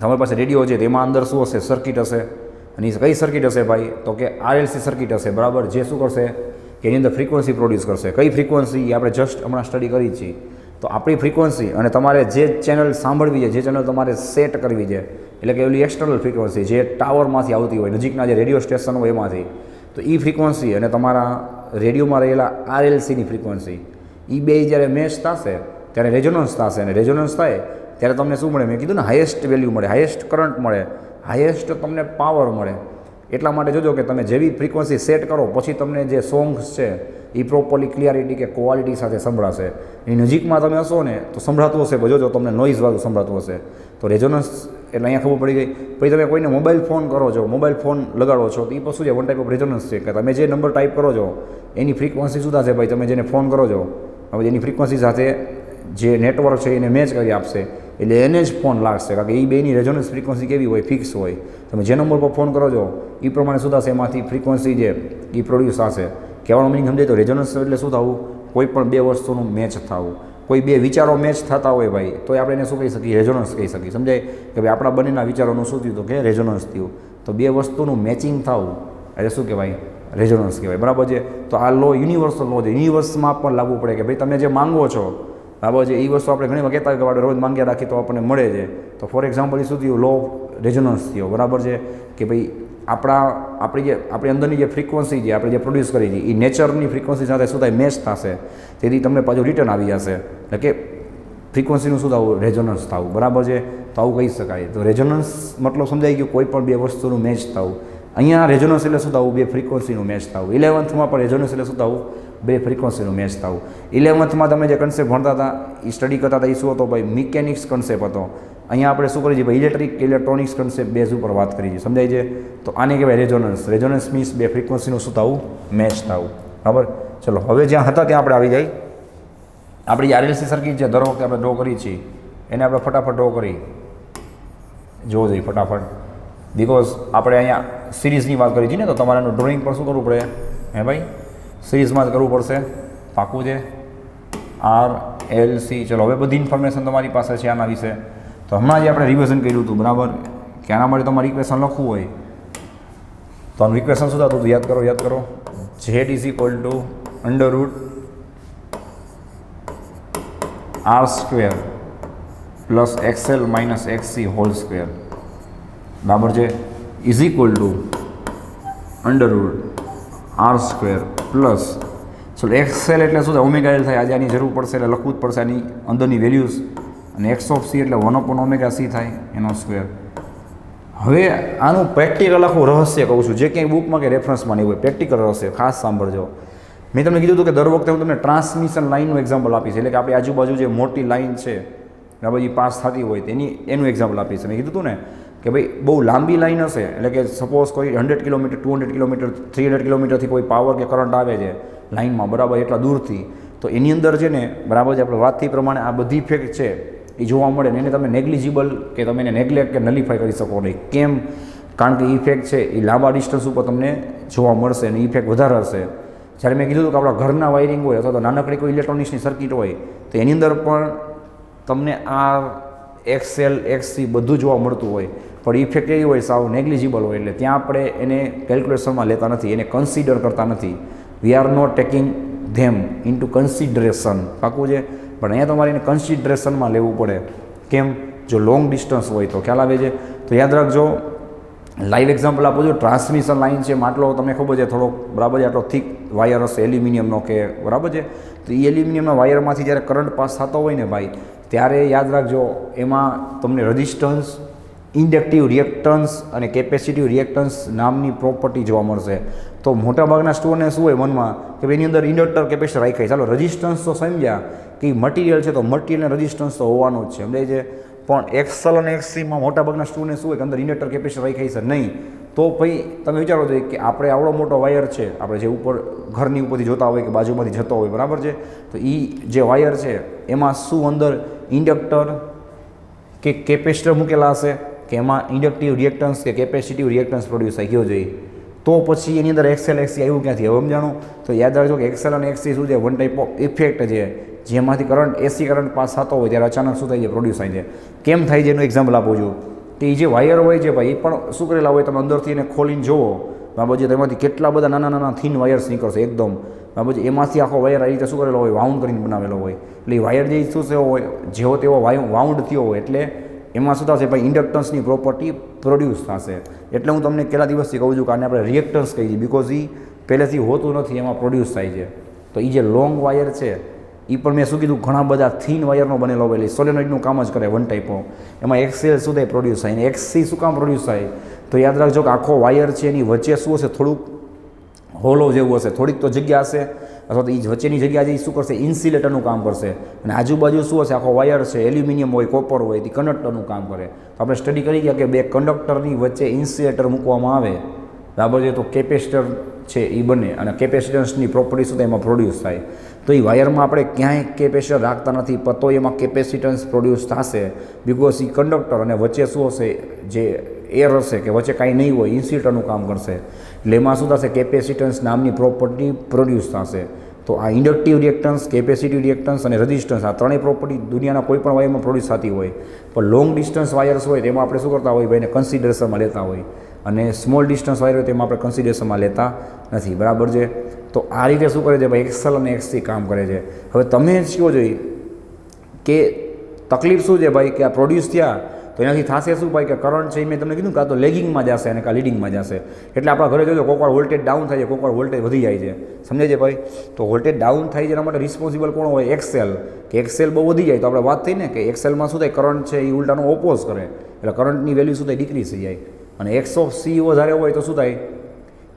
તમારી પાસે રેડિયો છે તો એમાં અંદર શું હશે? સર્કિટ હશે. અને કઈ સર્કિટ હશે ભાઈ? તો કે RLC સર્કિટ હશે, બરાબર, જે શું કરશે કે એની અંદર ફ્રીક્વન્સી પ્રોડ્યુસ કરશે. કઈ ફ્રીક્વન્સી? આપણે જસ્ટ હમણાં સ્ટડી કરી છીએ. તો આપણી ફ્રીક્વન્સી અને તમારે જે ચેનલ સાંભળવી છે, જે ચેનલ તમારે સેટ કરવી છે, એટલે કે એવી એક્સટર્નલ ફ્રીક્વન્સી જે ટાવરમાંથી આવતી હોય, નજીકના જે રેડિયો સ્ટેશન હોય એમાંથી, તો એ ફ્રીક્વન્સી અને તમારા રેડિયોમાં રહેલા RLCની ફ્રીક્વન્સી, એ બે જ્યારે મેચ થશે ત્યારે રેઝોનન્સ થશે. અને રેઝોનન્સ થાય ત્યારે તમને શું મળે? મેં કીધું ને હાઈએસ્ટ વેલ્યુ મળે, હાઈએસ્ટ કરંટ મળે, હાઈએસ્ટ તમને પાવર મળે. એટલા માટે જોજો કે તમે જેવી ફ્રીક્વન્સી સેટ કરો પછી તમને જે સોંગ્સ છે એ પ્રોપરલી ક્લિયરિટી કે ક્વોલિટી સાથે સંભળાશે. એ નજીકમાં તમે હશો ને તો સંભળાતું હશે, જોજો તમને નોઇઝવાળું સંભળાતું હશે. તો રેઝોનન્સ એટલે અહીંયા ખબર પડી ગઈ. પછી તમે કોઈને મોબાઈલ ફોન કરો છો, મોબાઈલ ફોન લગાડો છો, તો એ પણ શું છે? વન ટાઈપ ઓફ રેઝોનન્સ છે કે તમે જે નંબર ટાઈપ કરો છો એની ફ્રીક્વન્સી શું થશે ભાઈ? તમે જેને ફોન કરો છો હવે એની ફ્રીક્વન્સી સાથે જે નેટવર્ક છે એને મેચ કરી આપશે, એટલે એને જ ફોન લાગશે, કારણ કે એ બેની રેઝોનન્સ ફ્રીક્વન્સી કેવી હોય? ફિક્સ હોય. તમે જે નંબર પર ફોન કરો છો એ પ્રમાણે શું થશે? એમાંથી ફ્રીક્વન્સી જે એ પ્રોડ્યુસ થશે. કહેવાનો મિનિંગ સમજાય? તો રેઝોનન્સ એટલે શું થવું? કોઈ પણ બે વસ્તુનું મેચ થવું. કોઈ બે વિચારો મેચ થતા હોય ભાઈ તો આપણે એને શું કહી શકીએ? રેઝોનન્સ કહી શકીએ. સમજાય કે ભાઈ આપણા બંનેના વિચારોનું શું થયું? તો કે રેઝોનન્સ થયું. તો બે વસ્તુનું મેચિંગ થવું એટલે શું કહેવાય? રેઝોનન્સ કહેવાય, બરાબર છે. તો આ લો યુનિવર્સલ લો છે, યુનિવર્સમાં પણ લાગુ પડે કે ભાઈ તમે જે માંગો છો, બરાબર છે, એ વસ્તુ આપણે ઘણી વાર કહેતા હોય કે આપણે રોજ માંગ્યા રાખીએ તો આપણને મળે છે. તો ફોર એક્ઝામ્પલ એ શું થયું? લો રેઝોનન્સ થયો, બરાબર છે, કે ભાઈ આપણી અંદરની જે ફ્રીક્વન્સી છે આપણે જે પ્રોડ્યુસ કરી છે એ નેચરની ફ્રીક્વન્સી સાથે શું થાય? મેચ થશે, તેથી તમને પાછું રિટર્ન આવી જશે, એટલે કે ફ્રીક્વન્સીનું શું થવું? રેઝોનન્સ થવું, બરાબર છે. તો આવું કહી શકાય. તો રેઝોનન્સ મતલબ સમજાઈ ગયું, કોઈ પણ બે વસ્તુનું મેચ થવું. અહીંયા રેઝોનન્સ એટલે શું થવું? બે ફ્રીક્વન્સીનું મેચ થવું. 11th પણ રેઝોનન્સ એટલે શું થવું? બે ફ્રીક્વન્સીનું મેચ થવું. 11th તમે જે કન્સેપ્ટ ભણતા હતા એ સ્ટડી કરતા હતા એ શું હતો ભાઈ? મિકેનિક્સ કન્સેપ્ટ હતો. અહીંયા આપણે શું કરીએ છીએ ભાઈ? ઇલેક્ટ્રિક ઇલેક્ટ્રોનિક્સ કન્સેપ્ટ બેઝ ઉપર વાત કરીએ છીએ, સમજાય છે. તો આને કહેવાય રેઝોનન્સ. રેઝોનન્સ મીન્સ બે ફ્રીક્વન્સીનું શું થવું? મેચ થવું, બરાબર. ચલો હવે જ્યાં હતા ત્યાં આપણે આવી જાય. આપણી આરએલસી સર્કિટ જે દર વખતે આપણે ડ્રો કરીએ છીએ એને આપણે ફટાફટ ડ્રો કરી જોવો જોઈએ ફટાફટ, બિકોઝ આપણે અહીંયા સિરીઝની વાત કરી છે ને, તો તમારે એનું ડ્રોઈંગ પર શું કરવું પડે? હે ભાઈ, સિરીઝમાં જ કરવું પડશે, પાકું છે. RLC. ચલો હવે બધી ઇન્ફોર્મેશન તમારી પાસે છે આના વિશે. તો હમણાં જે આપણે રિવિઝન કર્યું હતું, બરાબર, કે આના માટે તમારે ઇક્વેશન લખવું હોય તો આનું ઇક્વેશન શું થતું હતું? યાદ કરો. Z √R² plus XL minus XC whole square, બરાબર છે, is equal two √R² plus ચલો XL એટલે શું થાય? ઓમેગા એલ થાય. આજે આની જરૂર પડશે એટલે લખવું જ પડશે આની અંદરની વેલ્યુઝ. અને X ઓફ C એટલે 1/ωc થાય એનો સ્ક્વેર. હવે આનું પ્રેક્ટિકલ આખું રહસ્ય કહું છું, જે ક્યાંય બુકમાં કે રેફરન્સમાં નહીં હોય, પ્રેક્ટિકલ રહસ્ય ખાસ સાંભળજો. મેં તમને કીધું હતું કે દર વખતે હું તમને ટ્રાન્સમિશન લાઇનનું એક્ઝામ્પલ આપીશ, એટલે કે આપણી આજુબાજુ જે મોટી લાઇન છે બરાબર એ પાસ થતી હોય એનું એક્ઝામ્પલ આપીશ. મેં કીધું હતું ને કે ભાઈ બહુ લાંબી લાઇન હશે, એટલે કે સપોઝ કોઈ 100 કિલોમીટર 200 કિલોમીટર 300 કિલોમીટરથી કોઈ પાવર કે કરંટ આવે છે લાઇનમાં, બરાબર, એટલા દૂરથી, તો એની અંદર છે ને, બરાબર છે, આપણે વાતથી પ્રમાણે આ બધી ઇફેક્ટ છે એ જોવા મળે ને એને તમે નેગ્લિજિબલ કે તમે એને નેગ્લેક્ટ કે નલિફાઈ કરી શકો નહીં. કેમ? કારણ કે ઇફેક્ટ છે એ લાંબા ડિસ્ટન્સ ઉપર તમને જોવા મળશે અને ઇફેક્ટ વધારે હશે. જ્યારે મેં કીધું હતું કે આપણા ઘરના વાયરિંગ હોય અથવા તો નાનકડી કોઈ ઇલેક્ટ્રોનિક્સની સર્કિટ હોય તો એની અંદર પણ તમને R, XL, XC બધું જોવા મળતું હોય, પણ ઇફેક્ટ એવી હોય સાવ નેગ્લિજિબલ હોય, એટલે ત્યાં આપણે એને કેલ્ક્યુલેશનમાં લેતા નથી, એને કન્સિડર કરતા નથી. We are not taking them into consideration, પાકું છે. પણ અહીંયા તમારે એને કન્સિડરેશનમાં લેવું પડે. કેમ? જો લોંગ ડિસ્ટન્સ હોય તો ખ્યાલ આવે છે. તો યાદ રાખજો, લાઈવ એક્ઝામ્પલ આપો છો. ટ્રાન્સમિશન લાઇન છે માટલો તમને ખબર છે થોડોક, બરાબર છે, આટલો થીક વાયર હશે એલ્યુમિનિયમનો કે, બરાબર છે. તો એ એલ્યુમિનિયમના વાયરમાંથી જ્યારે કરંટ પાસ થતો હોય ને ભાઈ, ત્યારે યાદ રાખજો એમાં તમને રેઝિસ્ટન્સ, ઇન્ડક્ટિવ રિએક્ટન્સ અને કેપેસિટિવ રિએક્ટન્સ નામની પ્રોપર્ટી જોવા મળશે. તો મોટાભાગના સ્ટુડન્ટને શું હોય મનમાં કે એની અંદર ઇન્ડક્ટર કેપેસિટર રાખાય. ચાલો રેઝિસ્ટન્સ તો સમજ્યા કે મટીરિયલ છે તો મટીરિયલ રેઝિસ્ટન્સ તો હોવાનો જ છે, સમજાય છે. પણ XL અને XCમાં મોટાભાગના સ્ટુડન્ટ શું હોય કે અંદર ઇન્ડક્ટર કેપેસિટર રાખાય છે નહીં. તો ભાઈ તમે વિચારો છો કે આપણે આવડો મોટો વાયર છે, આપણે જે ઉપર ઘરની ઉપરથી જોતા હોય કે બાજુમાંથી જતો હોય, બરાબર છે, તો એ જે વાયર છે એમાં શું અંદર ઇન્ડક્ટર કે કેપેસિટર મૂકેલા હશે કે એમાં ઇન્ડક્ટિવ રિએક્ટન્સ કે કેપેસિટિવ રિએક્ટન્સ પ્રોડ્યુસ થઈ ગયો જોઈએ. તો પછી એની અંદર XL XC આવ્યું ક્યાંથી? હવે સમજાણું. તો યાદ રાખજો કે XL અને XC શું છે? વન ટાઈપ ઓફ ઇફેક્ટ છે, જેમાંથી કરંટ AC કરંટ પાસ થતો હોય ત્યારે અચાનક શું થાય છે? પ્રોડ્યુસ થાય છે. કેમ થાય છે એનું એક્ઝામ્પલ આપું છું કે એ જે વાયર હોય છે ભાઈ એ પણ શું કરેલા હોય, તમે અંદરથી એને ખોલીને જુઓ, બરાબર છે, તેમાંથી કેટલા બધા નાના નાના થીન વાયર્સ નીકળશે એકદમ, બરાબર છે. એમાંથી આખો વાયર આ રીતે શું કરેલો હોય? વાઉન્ડ કરીને બનાવેલો હોય. એટલે એ વાયર જે શું થયો હોય, જેવો તેવો વાઉન્ડ થયો હોય એટલે એમાં શું થશે ભાઈ? ઇન્ડક્ટન્સની પ્રોપર્ટી પ્રોડ્યુસ થશે. એટલે હું તમને કેટલા દિવસથી કહું છું કે આને આપણે રિએક્ટન્સ કહીએ છીએ, બિકોઝ એ પહેલેથી હોતું નથી, એમાં પ્રોડ્યુસ થાય છે. તો એ જે લોંગ વાયર છે એ પણ મેં શું કીધું, ઘણા બધા થીન વાયરનો બનેલો હોય, એટલે સોલેનોઇડનું કામ જ કરે વન ટાઈપો. એમાં XL શું થાય? પ્રોડ્યુસ થાય. અને XC શું કામ પ્રોડ્યુસ થાય? તો યાદ રાખજો કે આખો વાયર છે એની વચ્ચે શું હશે? થોડુંક હોલો જેવું હશે, થોડીક તો જગ્યા હશે, અથવા તો એ વચ્ચેની જગ્યા જે શું કરશે? ઇન્સ્યુલેટરનું કામ કરશે. અને આજુબાજુ શું હશે? આખો વાયર છે, એલ્યુમિનિયમ હોય, કોપર હોય, એ કંડક્ટરનું કામ કરે. તો આપણે સ્ટડી કરી ગયા કે બે કંડક્ટરની વચ્ચે ઇન્સ્યુલેટર મૂકવામાં આવે, બરાબર છે, તો કેપેસિટર છે એ બને અને કેપેસિટન્સની પ્રોપર્ટી શું થાય? એમાં પ્રોડ્યુસ થાય. તો એ વાયરમાં આપણે ક્યાંય કેપેસિટર રાખતા નથી, પણ તો એમાં કેપેસિટન્સ પ્રોડ્યુસ થશે, બિકોઝ એ કંડક્ટર અને વચ્ચે શું હશે? જે એર હશે કે વચ્ચે કાંઈ નહીં હોય, ઇન્સ્યુલેટરનું કામ કરશે. એટલે એમાં શું થશે? કેપેસિટન્સ નામની પ્રોપર્ટી પ્રોડ્યુસ થશે. તો આ ઇન્ડક્ટિવ રિએક્ટન્સ, કેપેસિટિવ રિએક્ટન્સ અને રેઝિસ્ટન્સ, આ ત્રણેય પ્રોપર્ટી દુનિયાના કોઈ પણ વાયરમાં પ્રોડ્યુસ થતી હોય. પણ લોંગ ડિસ્ટન્સ વાયર્સ હોય તેમાં આપણે શું કરતા હોય? ભાઈને કન્સિડરેશનમાં લેતા હોય. અને સ્મોલ ડિસ્ટન્સ વાયર હોય તેમાં આપણે કન્સિડરેશનમાં લેતા નથી, બરાબર છે. તો આ રીતે શું કરે છે ભાઈ, એક્સએલ અને એક્સસી કામ કરે છે. હવે તમે જ કહો જોઈએ કે તકલીફ શું છે ભાઈ, કે આ પ્રોડ્યુસ થયા તો એનાથી થશે શું ભાઈ, કે કરંટ છે એ મેં તમને કીધું કાં તો લેગિંગમાં જશે અને કાં લીડિંગમાં જશે. એટલે આપણા ઘરે જોજો કોઈક વાર વોલ્ટેજ ડાઉન થાય છે, કોઈક વાર વોલ્ટેજ વધી જાય છે, સમજે છે ભાઈ. તો વોલ્ટેજ ડાઉન થાય છે એના માટે રિસ્પોન્સિબલ કોણ હોય, એક્સએલ. કે એક્સએલ બહુ વધી જાય તો આપણે વાત થઈ ને કે એક્સએલમાં શું થાય, કરંટ છે એ ઉલટાનો ઓપોઝ કરે, એટલે કરંટની વેલ્યુ શું થાય, ડિક્રીઝ થઈ જાય. અને એક્સ ઓફ સી વધારે હોય તો શું થાય,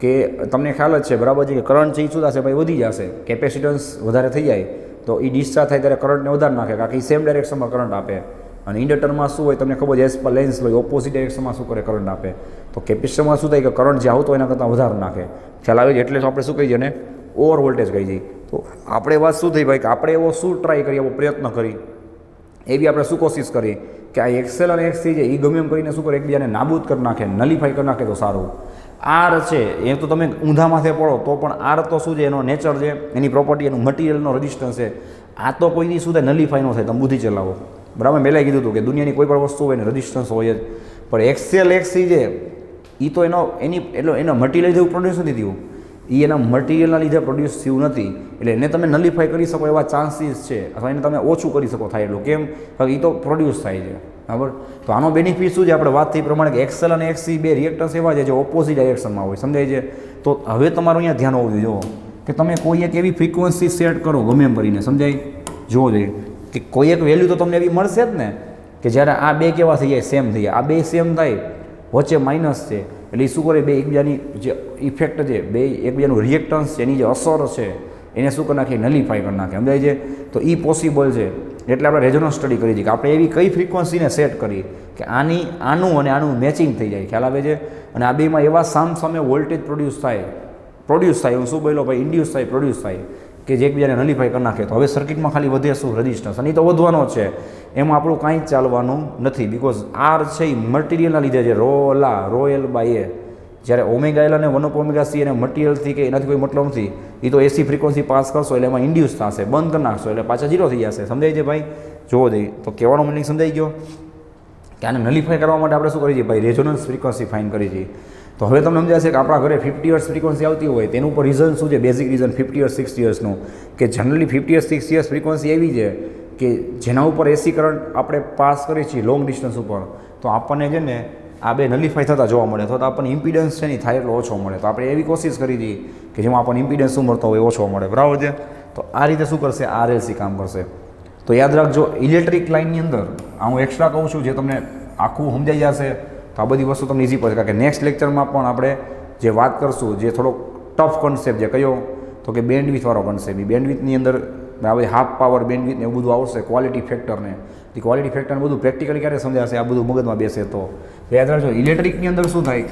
કે તમને ખ્યાલ જ છે, બરાબર છે, કે કરંટ છે એ શું થશે ભાઈ, વધી જશે. કેપેસિટન્સ વધારે થઈ જાય તો એ ડિસ્ચાર્જ થાય ત્યારે કરંટને વધારે નાખે, કારણ કે એ સેમ ડાયરેક્શનમાં કરંટ આપે. અને ઇન્ડક્ટરમાં શું હોય તમને ખબર છે, એસ પર લેન્સ હોય, ઓપોઝિટ ડાયરેક્શનમાં શું કરે, કરંટ આપે. તો કેપેસિટરમાં શું થાય કે કરંટ જે આવતો એના કરતાં વધારે નાખે, ખ્યાલ આવે છે. એટલે તો આપણે શું કહીએ ને, ઓવર વોલ્ટેજ કહી જઈએ. તો આપણે વાત શું થઈ ભાઈ, કે આપણે એવો શું ટ્રાય કરીએ, એવો પ્રયત્ન કરી, એવી આપણે શું કોશિશ કરી કે આ એક્સએલ અને એક્સસી છે એ ગમે એમ કરીને શું કરે, એકબીજાને નાબૂદ કરી નાખે, નલિફાઈ કરી નાખે તો સારું. આર છે એ તો તમે ઊંધા માથે પડો તો પણ આર તો શું છે, એનો નેચર છે, એની પ્રોપર્ટી, એનું મટીરિયલનો રજિસ્ટન્સ છે. આ તો કોઈની શું થાય, નલિફાઈ ન થાય, તમે બુદ્ધિ ચલાવો, બરાબર. પહેલાં કીધું હતું કે દુનિયાની કોઈ પણ વસ્તુ હોય ને રજિસ્ટન્સ હોય જ, પણ એક્સએલ એક્સસી છે એ તો એનો મટીરિયલ જેવું પ્રોડ્યુસ નથી થયું, એ એના મટીરિયલના લીધે પ્રોડ્યુસ થયું નથી. એટલે એને તમે નલિફાઈ કરી શકો એવા ચાન્સીસ છે, અથવા એને તમે ઓછું કરી શકો થાય એટલું. કેમ, કારણ કે એ તો પ્રોડ્યુસ થાય છે, બરાબર. તો આનો બેનિફિટ શું છે, આપણે વાત થઈ પ્રમાણે કે એક્સએલ અને એક્સસી બે રિએક્ટન્સ એવા છે જે ઓપોઝિટ ડાયરેક્શનમાં હોય, સમજાય છે. તો હવે તમારું અહીંયા ધ્યાન હોવું જોઈએ, જુઓ કે તમે કોઈ એક એવી ફ્રીક્વન્સી સેટ કરો ગમે એમ કરીને, સમજાય, જોવો જોઈએ કે કોઈ એક વેલ્યુ તો તમને એવી મળશે જ ને કે જ્યારે આ બે કેવા થઈ જાય, સેમ થઈ જાય. આ બે સેમ થાય, વચ્ચે માઇનસ છે, એટલે એ શું કરે, બે એકબીજાની જે ઇફેક્ટ છે, બે એકબીજાનું રિએક્ટન્સ છે, એની જે અસર છે એને શું કરી નાખે, નલિફાઈ કરી નાખે, સમજાય છે. તો એ પોસિબલ છે. એટલે આપણે રેઝોનન્સ સ્ટડી કરી છે કે આપણે એવી કઈ ફ્રીક્વન્સીને સેટ કરી કે આનું અને આનું મેચિંગ થઈ જાય, ખ્યાલ આવે છે. અને આ બેમાં એવા સામે વોલ્ટેજ પ્રોડ્યુસ થાય, હું શું બોલ્યો ભાઈ, ઇન્ડ્યુસ થાય, પ્રોડ્યુસ થાય, કે જે એકબીજાને નલિફાઈ કરી નાખે. તો હવે સર્કિટમાં ખાલી વધે શું, રેઝિસ્ટન્સ, અને એ તો વધવાનો જ છે, એમાં આપણું કાંઈ જ ચાલવાનું નથી. બિકોઝ આર છે એ મટીરિયલના લીધે છે, રો એલ બાય એ. જ્યારે ઓમેગા એલ અને 1/ωc એને મટીરિયલથી કે એનાથી કોઈ મતલબ નથી, એ તો એસી ફ્રીક્વન્સી પાસ કરશો એટલે એમાં ઇન્ડ્યુસ થશે, બંધ કરી નાખશો એટલે પાછા 0 થઈ જશે, સમજાય છે ભાઈ. જોવો જોઈએ તો કહેવાનો મિનિંગ સમજાઈ ગયો કે આને નલિફાઈ કરવા માટે આપણે શું કરીએ છીએ ભાઈ, રેઝોનન્સ ફ્રીક્વન્સી ફાઇન કરી છીએ. તો હવે તમને સમજાશે કે આપણા ઘરે 50 હર્ટ્ઝ ફ્રીક્વન્સી આવતી હોય તેનું ઉપર રીઝન શું છે, બેઝિક રીઝન 50 હર્ટ્ઝ 60 હર્ટ્ઝનું, કે જનરલી 50 હર્ટ્ઝ 60 હર્ટ્ઝ ફ્રીક્વન્સી એવી છે કે જેના ઉપર એસી કરંટ આપણે પાસ કરીએ છીએ લોંગ ડિસ્ટન્સ ઉપર, તો આપણને છે ને આ બે નલિફાઈ થતા જોવા મળે, અથવા તો આપણને ઇમ્પિડન્સ છે ને થાય એટલો ઓછો મળે. તો આપણે એવી કોશિશ કરી હતી કે જેમાં આપણને ઇમ્પિડન્સ શું મળતો હોય ઓછો મળે, બરાબર છે. તો આ રીતે શું કરશે, આરએલસી કામ કરશે. તો યાદ રાખજો, ઇલેક્ટ્રિક લાઇનની અંદર હું એક્સ્ટ્રા કહું છું, જે તમને આખું સમજાઈ જશે તો આ બધી વસ્તુ તમને ઇઝી પડશે. કારણ કે નેક્સ્ટ લેક્ચરમાં પણ આપણે જે વાત કરશું, જે થોડોક ટફ કોન્સેપ્ટ છે, કયો તો કે બેન્ડવિથવાળો કોન્સેપ્ટ. એ બેન્ડવિથની અંદર આ બધી હાફ પાવર બેન્ડવિથ ને એવું બધું આવશે, ક્વોલિટી ફેક્ટરને, એ ક્વોલિટી ફેક્ટરને બધું પ્રેક્ટિકલી ક્યારે સમજાશે, આ બધું મગજમાં બેસે. તો યાદ રાખજો, ઇલેક્ટ્રિકની અંદર શું થાય,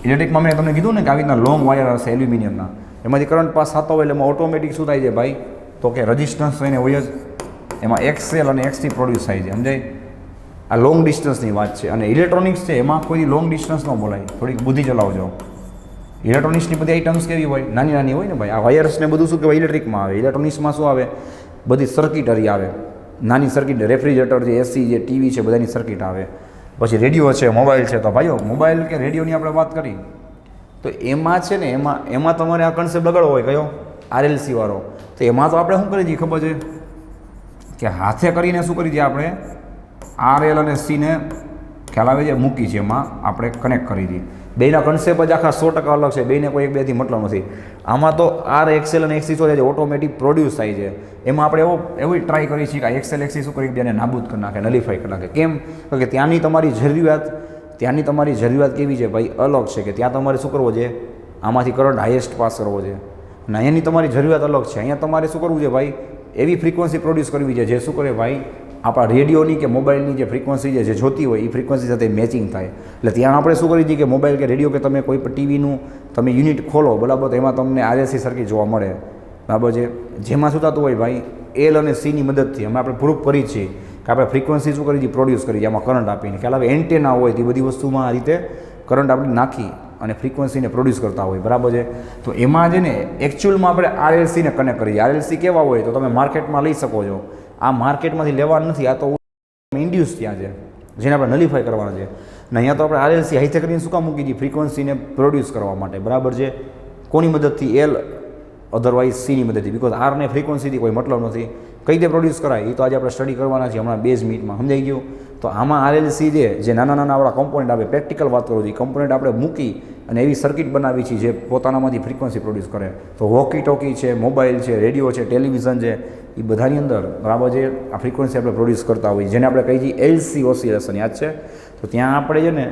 ઇલેક્ટ્રિકમાં મેં તમને કીધું ને કે આવી રીતના લોંગ વાયર હશે એલ્યુમિનિયમના, એમાંથી કરંટ પાસ થતો હોય એટલે એમાં ઓટોમેટિક શું થાય છે ભાઈ, તો કે રજિસ્ટન્સ એને હોય જ, એમાં એક્સએલ અને એક્સટી પ્રોડ્યુસ થાય છે, સમજાય. આ લોંગ ડિસ્ટન્સની વાત છે. અને ઇલેક્ટ્રોનિક્સ છે એમાં કોઈ લોંગ ડિસ્ટન્સ ન બોલાય, થોડીક બુદ્ધિ ચલાવજો. ઇલેક્ટ્રોનિક્સની બધી આઇટમ્સ કેવી હોય, નાની નાની હોય ને ભાઈ. આ વાયર્સને બધું શું કહેવાય, ઇલેક્ટ્રિકમાં આવે. ઇલેક્ટ્રોનિક્સમાં શું આવે, બધી સર્કિટરી આવે, નાની સર્કિટ, રેફ્રિજરેટર છે, એસી છે, ટીવી છે, બધાની સર્કિટ આવે. પછી રેડિયો છે, મોબાઈલ છે. તો ભાઈઓ મોબાઈલ કે રેડિયોની આપણે વાત કરી તો એમાં છે ને એમાં તમારે આ કન્સેપ્ટ લગાડવો હોય કયો, આરએલસી વાળો. તો એમાં તો આપણે શું કરી દઈએ ખબર છે કે હાથે કરીને શું કરી દઈએ આપણે, આરએલ અને સીને ખ્યાલ આવે છે મૂકી છે, એમાં આપણે કનેક્ટ કરી દઈએ. બેના કન્સેપ્ટ જ આખા 100% અલગ છે, બેને કોઈ એક બેથી મતલબ નથી. આમાં તો આર એક્સએલ અને એક્સી શું છે, ઓટોમેટિક પ્રોડ્યુસ થાય છે. એમાં આપણે એવી ટ્રાય કરી છીએ કે એક્સએલ એક્સી શું કરી બેને નાબૂદ કરી નાખે, નલિફાઈ કરી નાખે. કેમ કે ત્યાંની તમારી જરૂરિયાત કેવી છે ભાઈ, અલગ છે. કે ત્યાં તમારે શું કરવો છે, આમાંથી કરંટ હાઈએસ્ટ પાસ કરવો છે, અને અહીંયાની તમારી જરૂરિયાત અલગ છે. અહીંયા તમારે શું કરવું છે ભાઈ, એવી ફ્રીક્વન્સી પ્રોડ્યુસ કરવી છે જે શું કરે ભાઈ, આપણા રેડિયોની કે મોબાઈલની જે ફ્રીક્વન્સી છે, જે જોતી હોય એ ફ્રીક્વન્સી સાથે મેચિંગ થાય. એટલે ત્યાં આપણે શું કરી દઈએ કે મોબાઈલ કે રેડિયો કે તમે કોઈ પણ ટીવીનું તમે યુનિટ ખોલો, બરાબર, તો એમાં તમને આરએલસી સર્કિટ જોવા મળે, બરાબર છે. જેમાં શું થતું હોય ભાઈ, એલ અને સીની મદદથી અમે આપણે પ્રૂફ કરી છીએ કે આપણે ફ્રીક્વન્સી શું કરી છીએ, પ્રોડ્યુસ કરી, એમાં કરંટ આપીને. ખ્યાલ આવે, એન્ટેના હોય તે બધી વસ્તુમાં આ રીતે કરંટ આપણે નાખી અને ફ્રીક્વન્સીને પ્રોડ્યુસ કરતા હોય, બરાબર છે. તો એમાં છે ને એકચ્યુઅલમાં આપણે આરએલસીને કનેક્ટ કરીએ. આરએલસી કેવા હોય તો તમે માર્કેટમાં લઈ શકો છો. આ માર્કેટમાંથી લેવા નથી, આ તો ઇન્ડ્યુસ ત્યાં છે, જેને આપણે નલિફાઈ કરવાના છે. ને અહીંયા તો આપણે આરએલસી હાઈ કરીને શું કામ મૂકી દીધી? ફ્રીક્વન્સીને પ્રોડ્યુસ કરવા માટે, બરાબર છે. કોની મદદથી? એલ અધરવાઇઝ સીની મદદથી, બિકોઝ આરને ફ્રીક્વન્સીથી કોઈ મતલબ નથી. કઈ રીતે પ્રોડ્યુસ કરાય એ તો આજે આપણે સ્ટડી કરવાના છીએ હમણાં 2 મિનિટમાં, સમજાઈ ગયું? તો આમાં આરએલસી જે નાના નાના આપણા કમ્પોનન્ટ આવે, પ્રેક્ટિકલ વાત કરું છું, કમ્પોનન્ટ આપણે મૂકી અને એવી સર્કિટ બનાવી છે જે પોતાનામાંથી ફ્રીક્વન્સી પ્રોડ્યુસ કરે. તો વોકી ટોકી છે, મોબાઈલ છે, રેડિયો છે, ટેલિવિઝન છે, એ બધાની અંદર બરાબર છે આ ફ્રીક્વન્સી આપણે પ્રોડ્યુસ કરતા હોઈએ, જેને આપણે કહીએ છીએ એલસી ઓસિલેશન, યાદ છે? તો ત્યાં આપણે છે ને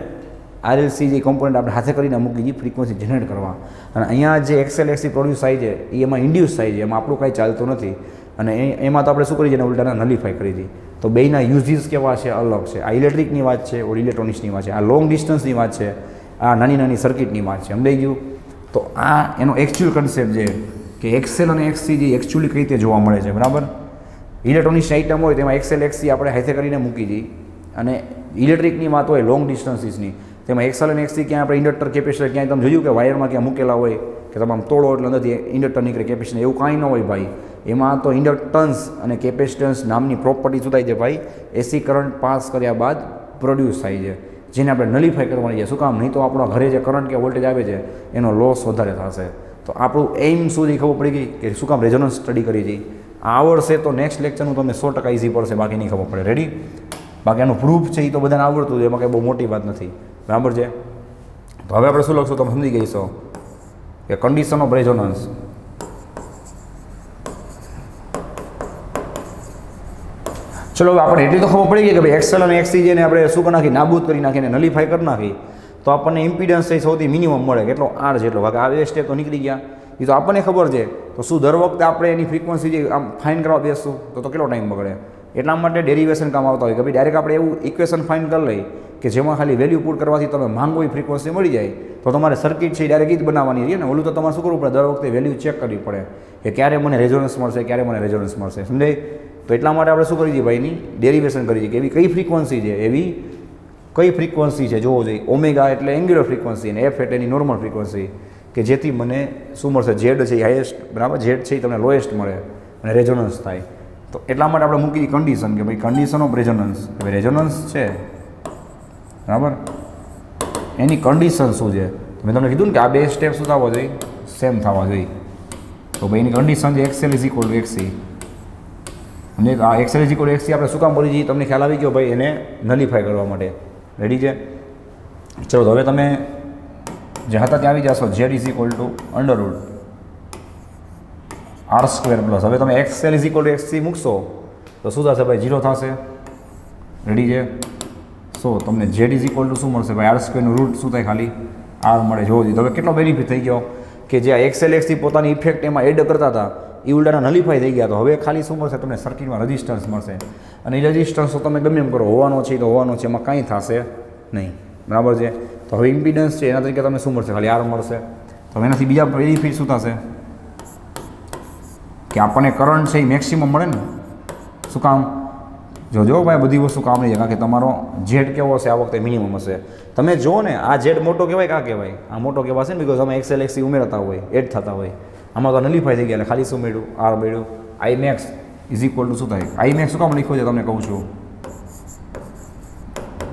આરએલસી જે કમ્પોનન્ટ આપણે હાથે કરીને મૂકી દીધી ફ્રીક્વન્સી જનરેટ કરવા. અને અહીંયા જે એક્સએલએક્સી પ્રોડ્યુસ થાય છે એ એમાં ઇન્ડ્યુસ થાય છે, એમાં આપણું કાંઈ ચાલતું નથી. અને એમાં તો આપણે શું કરીએ છીએ? ઉલટાના નલિફાઈ કરી દીધી. તો બેયના યુઝીસ કેવા છે? અલગ છે. આ ઇલેક્ટ્રિકની વાત છે, ઓર ઇલેક્ટ્રોનિક્સની વાત છે, આ લોંગ ડિસ્ટન્સની વાત છે, આ નાની નાની સર્કિટની વાત છે, સમજાઈ ગયું? તો આ એનો એકચ્યુઅલ કન્સેપ્ટ છે કે એક્સેલ અને એક્સસી જે એકચ્યુઅલી કઈ રીતે જોવા મળે છે, બરાબર? ઇલેક્ટ્રોનિક્સની આઇટમ હોય તેમાં એક્સએલ એક્સસી આપણે હાથે કરીને મૂકી દઈએ, અને ઇલેક્ટ્રિકની વાત હોય લોંગ ડિસ્ટન્સીસની તેમાં એક્સએલ અને એક્સસી ક્યાં આપણે ઇન્ડક્ટર કેપેસિટર ક્યાંય તમે જોયું કે વાયરમાં ક્યાં મૂકેલા હોય કે તમે આમ તોડો એટલે નથી ઇન્ડક્ટર નીકળે કેપેસિટર, એવું કાંઈ ન હોય ભાઈ. એમાં તો ઇન્ડક્ટન્સ અને કેપેસિટન્સ નામની પ્રોપર્ટી શું થાય છે ભાઈ? એસી કરંટ પાસ કર્યા બાદ પ્રોડ્યુસ થાય છે, જેને આપણે નલિફાઈ કરવાની છે. શું કામ? નહીં તો આપણા ઘરે જે કરંટ કે વોલ્ટેજ આવે છે એનો લોસ વધારે થશે. તો આપણું એઇમ સુધી ખબર પડી ગઈ કે શું કામ રેઝોનન્સ સ્ટડી કરી હતી. આવડશે તો નેક્સ્ટ લેક્ચરનું તમને 100% ઇઝી પડશે, બાકી નહીં ખબર પડે. રેડી? બાકી આનું પ્રૂફ છે એ તો બધાને આવડતું છે, એમાં કંઈ બહુ મોટી વાત નથી, બરાબર છે? તો હવે આપણે શું લખશું? તમે સમજી ગઈ છો કે કન્ડિશન ઓફ રેઝોનન્સ. ચલો હવે આપણે એટલી તો ખબર પડી ગઈ કે ભાઈ એક્સએલ અને એક્સસી જેને આપણે શું કરી નાખી? નાબૂદ કરી નાખીને નલિફાઈ કરી નાખી, તો આપણને ઇમ્પિડન્સ છે સૌથી મિનિમમ મળે. કેટલો? આર જેટલો. બાકી આ બે સ્ટેપ તો નીકળી ગયા, એ તો આપણને ખબર છે. તો શું દર વખતે આપણે એની ફ્રીક્વન્સી જે આમ ફાઇન કરવા બેસશું તો કેટલો ટાઈમ બગડે? એટલા માટે ડેરિવેશન કામ આવતા હોય કે ભાઈ ડાયરેક્ટ આપણે એવું ઇક્વેશન ફાઇન કરી લઈએ કે જેમાં ખાલી વેલ્યુ પુટ કરવાથી તમે માંગો એ ફ્રીક્વન્સી મળી જાય. તો તમારે સર્કિટ છે એ ડાયરેક્ટ જ બનાવવાની રહી ને. ઓલું તો તમારે શું કરવું પડે? દર વખતે વેલ્યુ ચેક કરવી પડે કે ક્યારે મને રેઝોનન્સ મળશે, ક્યારે મને રેઝોનન્સ મળશે, સમજાય? તો એટલા માટે આપણે શું કરી દઈએ ભાઈ? એની ડેરિવેશન કરી દઈએ કે એવી કઈ ફ્રીક્વન્સી છે, એવી કઈ ફ્રીક્વન્સી છે જોવો જોઈએ. ઓમેગા એટલે એંગ્યુલર ફ્રીક્વન્સી અને એફ એટલે એની નોર્મલ ફ્રીક્વન્સી, કે જેથી મને શું મળશે? ઝેડ છે એ હાઈએસ્ટ, બરાબર? ઝેડ છે એ તમને લોએસ્ટ મળે અને રેઝોનન્સ થાય. તો એટલા માટે આપણે મૂકી કન્ડિશન કે ભાઈ કન્ડિશન ઓફ રેઝોનન્સ. હવે રેઝોનન્સ છે, બરાબર, એની કન્ડિશન શું છે? મેં તમને કીધું ને કે આ બે સ્ટેપ શું થવા જોઈએ? સેમ થવા જોઈએ. તો ભાઈ એની કન્ડિશન છે XL is equal to XC. અને આ XL is equal to XC આપણે શું કામ બોલી જઈએ? તમને ખ્યાલ આવી ગયો ભાઈ? એને નલિફાઈ કરવા માટે. રેડી છે? ચલો તો હવે તમે જે હતા ત્યાં આવી જશો. Z is equal to under root R square plus. હવે તમે XL is equal to XC મૂકશો તો શું થશે ભાઈ? 0 થશે. રેડી છે? સો તમને ઝેડ ઇઝ ઇક્વલ ટુ શું મળશે ભાઈ? આર સ્ક્વેરનું રૂટ શું થાય? ખાલી આર મળે. જોવો જોઈએ. હવે કેટલો બેનિફિટ થઈ ગયો કે જે આ એક્સએલ એક્સથી પોતાની ઇફેક્ટ એમાં એડ કરતા હતા એ ઉલટાના નલિફાઈ થઈ ગયા. તો હવે ખાલી શું મળશે તમને? સર્કિટમાં રેઝિસ્ટન્સ મળશે. અને એ રેઝિસ્ટન્સ તો તમે ગમે એમ કરો, હોવાનો છે તો હોવાનો છે, એમાં કાંઈ થશે નહીં, બરાબર છે? તો હવે ઇમ્પિડન્સ છે એના તરીકે તમને શું મળશે? ખાલી આર મળશે. તો એનાથી બીજા બેનિફિટ શું થશે કે આપણને કરંટ છે એ મેક્સિમમ મળે ને. શું કામ? જોજો ભાઈ બધી વસ્તુ કામ નહીં છે, કારણ કે તમારો ઝેડ કેવો હશે આ વખતે? મિનિમમ હશે. તમે જુઓ ને આ ઝેડ મોટો કહેવાય કાં કહેવાય? આ મોટો કહેવાશે ને, બિકોઝ અમે એક્સએલ એક્સી ઉમેરતા હોય, એડ થતા હોય. આમાં તો નલિફાઈ થઈ ગયા એટલે ખાલી શું મળ્યું? આર મળ્યું. આઈ મેક્સ ઇઝ ઇક્વલ ટુ શું થાય? આઈ મેક્સ શું કામ લખ્યો છે તમને કહું છું?